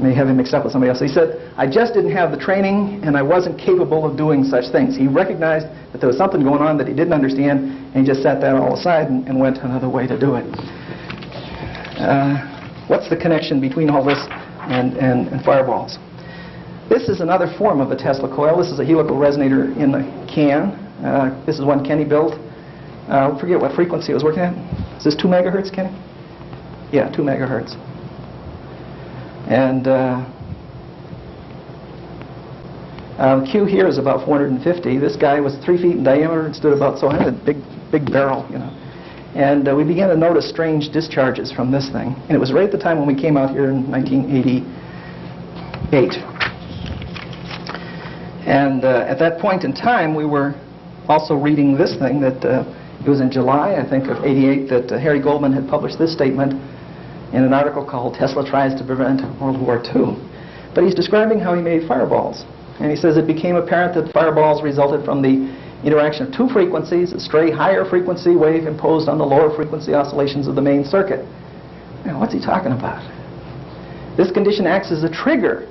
may have him mixed up with somebody else. He said, I just didn't have the training and I wasn't capable of doing such things. He recognized that there was something going on that he didn't understand, and he just set that all aside and went another way to do it. What's the connection between all this and fireballs? This is another form of a Tesla coil. This is a helical resonator in the can. This is one Kenny built. I forget what frequency it was working at. Is this 2 megahertz, Kenny? Yeah, 2 megahertz. And Q here is about 450. This guy was 3 feet in diameter and stood about, so I had a big barrel, And we began to notice strange discharges from this thing. And it was right at the time when we came out here in 1988. And at that point in time, we were also reading this thing that it was in July, I think, of '88 that Harry Goldman had published this statement in an article called Tesla Tries to Prevent World War II. But he's describing how he made fireballs. And he says it became apparent that fireballs resulted from the interaction of two frequencies, a stray higher frequency wave imposed on the lower frequency oscillations of the main circuit. Now, what's he talking about? This condition acts as a trigger,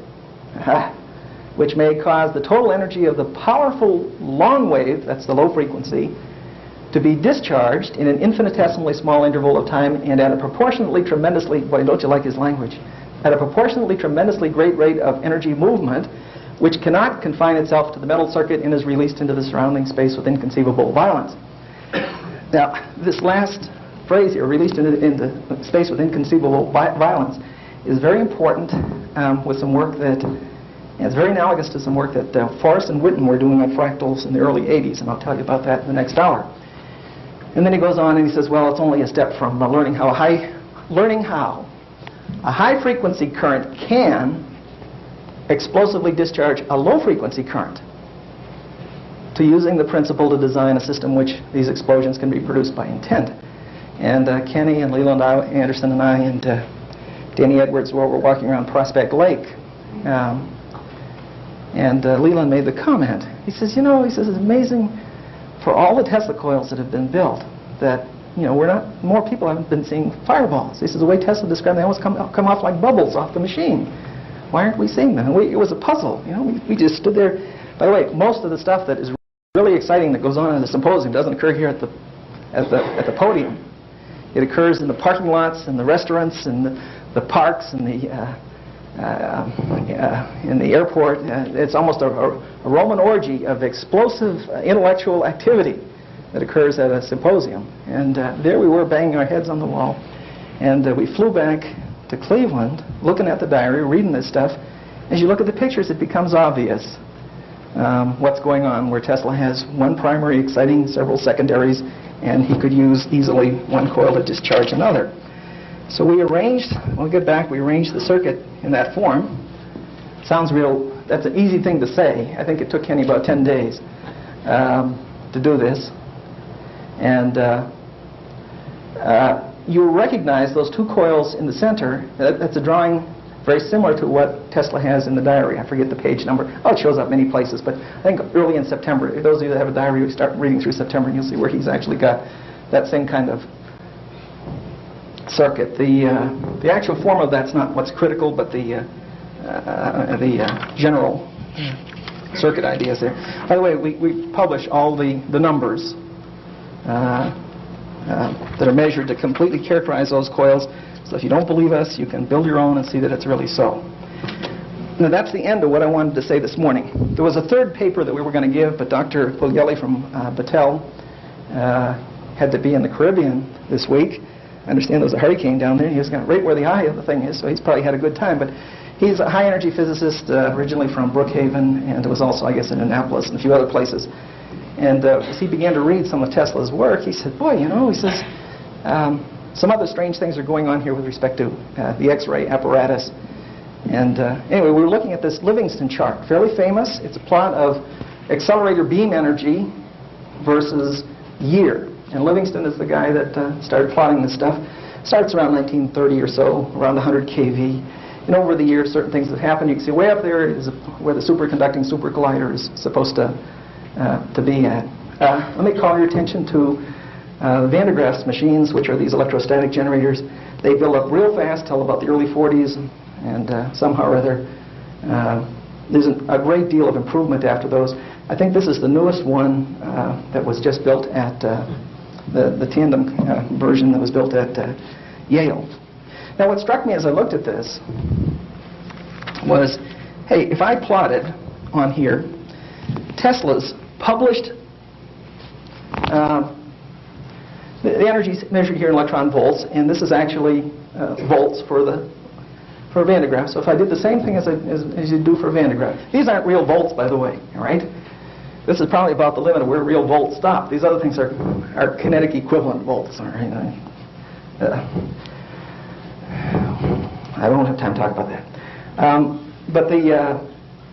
which may cause the total energy of the powerful long wave, that's the low frequency, to be discharged in an infinitesimally small interval of time and at a proportionately tremendously, boy, don't you like his language, at a proportionately tremendously great rate of energy movement, which cannot confine itself to the metal circuit and is released into the surrounding space with inconceivable violence. Now, this last phrase here, released into space with inconceivable violence, is very important with some work that, it's very analogous to some work that Forrest and Witten were doing on fractals in the early 80s, and I'll tell you about that in the next hour. And then he goes on and he says, well, it's only a step from learning how a high frequency current can explosively discharge a low frequency current to using the principle to design a system which these explosions can be produced by intent. And Kenny and Leland Anderson and I and Danny Edwards were walking around Prospect Lake. And Leland made the comment. He says, it's amazing for all the Tesla coils that have been built that, more people haven't been seeing fireballs. He says, the way Tesla described them, they almost come off like bubbles off the machine. Why aren't we seeing them? It was a puzzle. We just stood there. By the way, most of the stuff that is really exciting that goes on in the symposium doesn't occur here at the podium. It occurs in the parking lots and the restaurants and the parks and in the airport. It's almost a Roman orgy of explosive intellectual activity that occurs at a symposium. And there we were banging our heads on the wall. And we flew back to Cleveland, looking at the diary, reading this stuff. As you look at the pictures, it becomes obvious what's going on, where Tesla has one primary exciting several secondaries, and he could use easily one coil to discharge another. So we arranged, when we get back, we arranged the circuit in that form. Sounds real, that's an easy thing to say. I think it took Kenny about 10 days to do this. And you recognize those two coils in the center. That's a drawing very similar to what Tesla has in the diary. I forget the page number. Oh, it shows up many places, but I think early in September. Those of you that have a diary, we start reading through September, and you'll see where he's actually got that same kind of circuit. The actual form of that's not what's critical, but the general circuit ideas there. By the way, we publish all the numbers that are measured to completely characterize those coils. So if you don't believe us, you can build your own and see that it's really so. Now that's the end of what I wanted to say this morning. There was a third paper that we were going to give, but Dr. Puglielli from Battelle had to be in the Caribbean this week. I understand there was a hurricane down there. He was right where the eye of the thing is, so he's probably had a good time. But he's a high-energy physicist originally from Brookhaven, and it was also, I guess, in Annapolis and a few other places. And as he began to read some of Tesla's work, he said, boy, you know, he says, some other strange things are going on here with respect to the X-ray apparatus. And anyway, we were looking at this Livingston chart, fairly famous. It's a plot of accelerator beam energy versus year. And Livingston is the guy that started plotting this stuff. Starts around 1930 or so, around 100 kV. And over the years, certain things have happened. You can see way up there is where the superconducting super collider is supposed to be at. Let me call your attention to Van de Graaff's machines, which are these electrostatic generators. They build up real fast till about the early 40s. And somehow or other, there's a great deal of improvement after those. I think this is the newest one that was just built at the tandem version that was built at Yale. Now, what struck me as I looked at this was, hey, if I plotted on here Tesla's published, the energy is measured here in electron volts, and this is actually volts for Van de Graaff. So if I did the same thing as you do for Van de Graaff, these aren't real volts, by the way, all right? This is probably about the limit of where real volts stop. These other things are kinetic equivalent volts, all right? I don't have time to talk about that. But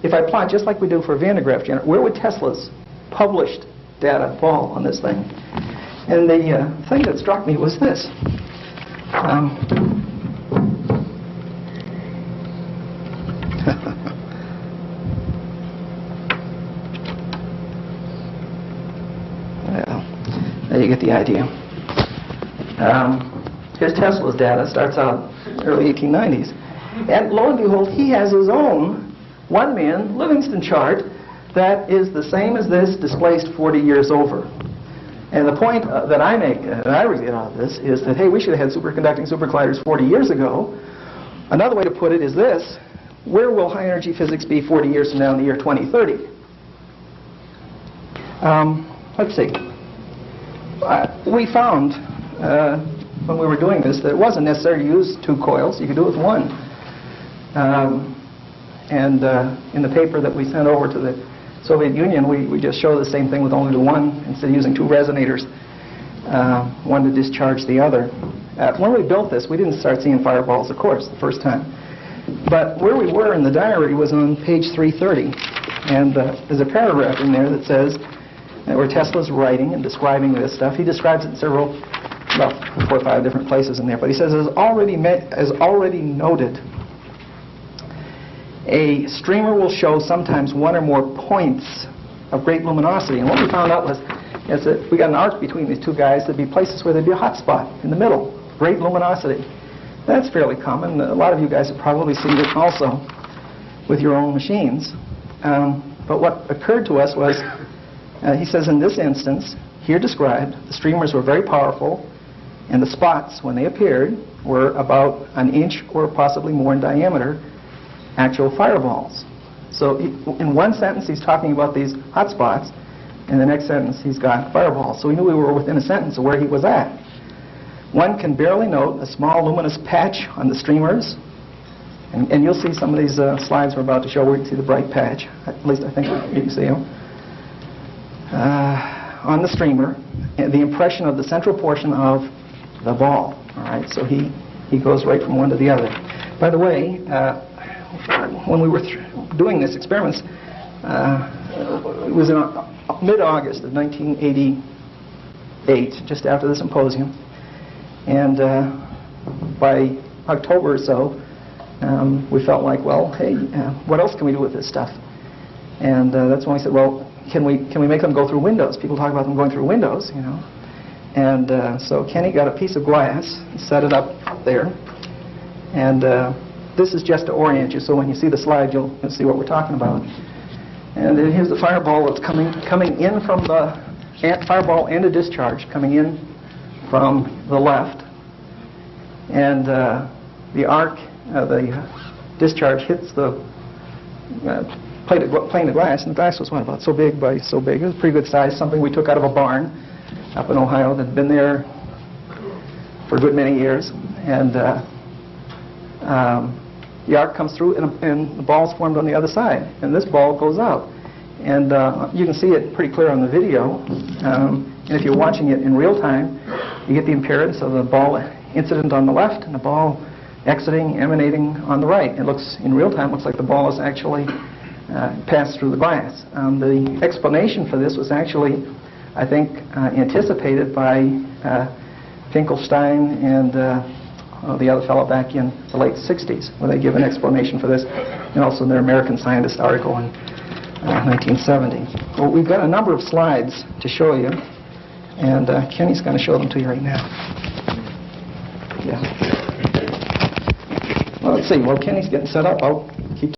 if I plot just like we do for Van de Graaff generator, where would Tesla's published data fall on this thing? And the thing that struck me was this. Well, you get the idea. Here's Tesla's data. Starts out early 1890s. And lo and behold, he has his own one-man Livingston chart that is the same as this, displaced 40 years over. And the point that I make, that I get out of this, is that, hey, we should have had superconducting supercolliders 40 years ago. Another way to put it is this: where will high-energy physics be 40 years from now in the year 2030? Let's see. We found, when we were doing this, that it wasn't necessary to use two coils. You could do it with one. In the paper that we sent over to the Soviet Union, we just show the same thing with only the one, instead of using two resonators, one to discharge the other. When we built this, we didn't start seeing fireballs, of course, the first time. But where we were in the diary was on page 330. And there's a paragraph in there that says, where Tesla's writing and describing this stuff. He describes it in about 4 or 5 different places in there. But he says, as already noted, a streamer will show sometimes one or more points of great luminosity. And what we found out was that we got an arc between these two guys. There'd be places where there'd be a hot spot in the middle, great luminosity. That's fairly common. A lot of you guys have probably seen it also with your own machines. But what occurred to us was, he says, in this instance, here described, the streamers were very powerful, and the spots, when they appeared, were about an inch or possibly more in diameter, actual fireballs. So in one sentence, he's talking about these hot spots. In the next sentence, he's got fireballs. So we knew we were within a sentence of where he was at. One can barely note a small luminous patch on the streamers. And you'll see some of these slides we're about to show where you can see the bright patch. At least I think you can see them. On the streamer, and the impression of the central portion of the ball. All right, so he goes right from one to the other. By the way, when we were doing this experiments, it was in mid-August of 1988, just after the symposium, and by October or so, we felt like, well, hey, what else can we do with this stuff? And that's when we said, well, can we make them go through windows? People talk about them going through windows, you know. And so Kenny got a piece of glass, set it up there, and this is just to orient you, so when you see the slide, you'll see what we're talking about. And then here's the fireball that's coming in from the fireball and a discharge coming in from the left, and the arc, the discharge hits the plane of glass, and the glass was, what, about so big by so big. It was pretty good size, something we took out of a barn up in Ohio that had been there for a good many years. And the arc comes through, and the ball's formed on the other side, and this ball goes out. And you can see it pretty clear on the video. And if you're watching it in real time, you get the appearance of the ball incident on the left and the ball exiting, emanating on the right. It looks, in real time, looks like the ball is actually passed through the glass. The explanation for this was actually, I think, anticipated by Finkelstein and the other fellow back in the late 60s, where they give an explanation for this, and also in their American Scientist article in 1970. Well, we've got a number of slides to show you, and Kenny's going to show them to you right now. Yeah. Well, let's see. While Kenny's getting set up, I'll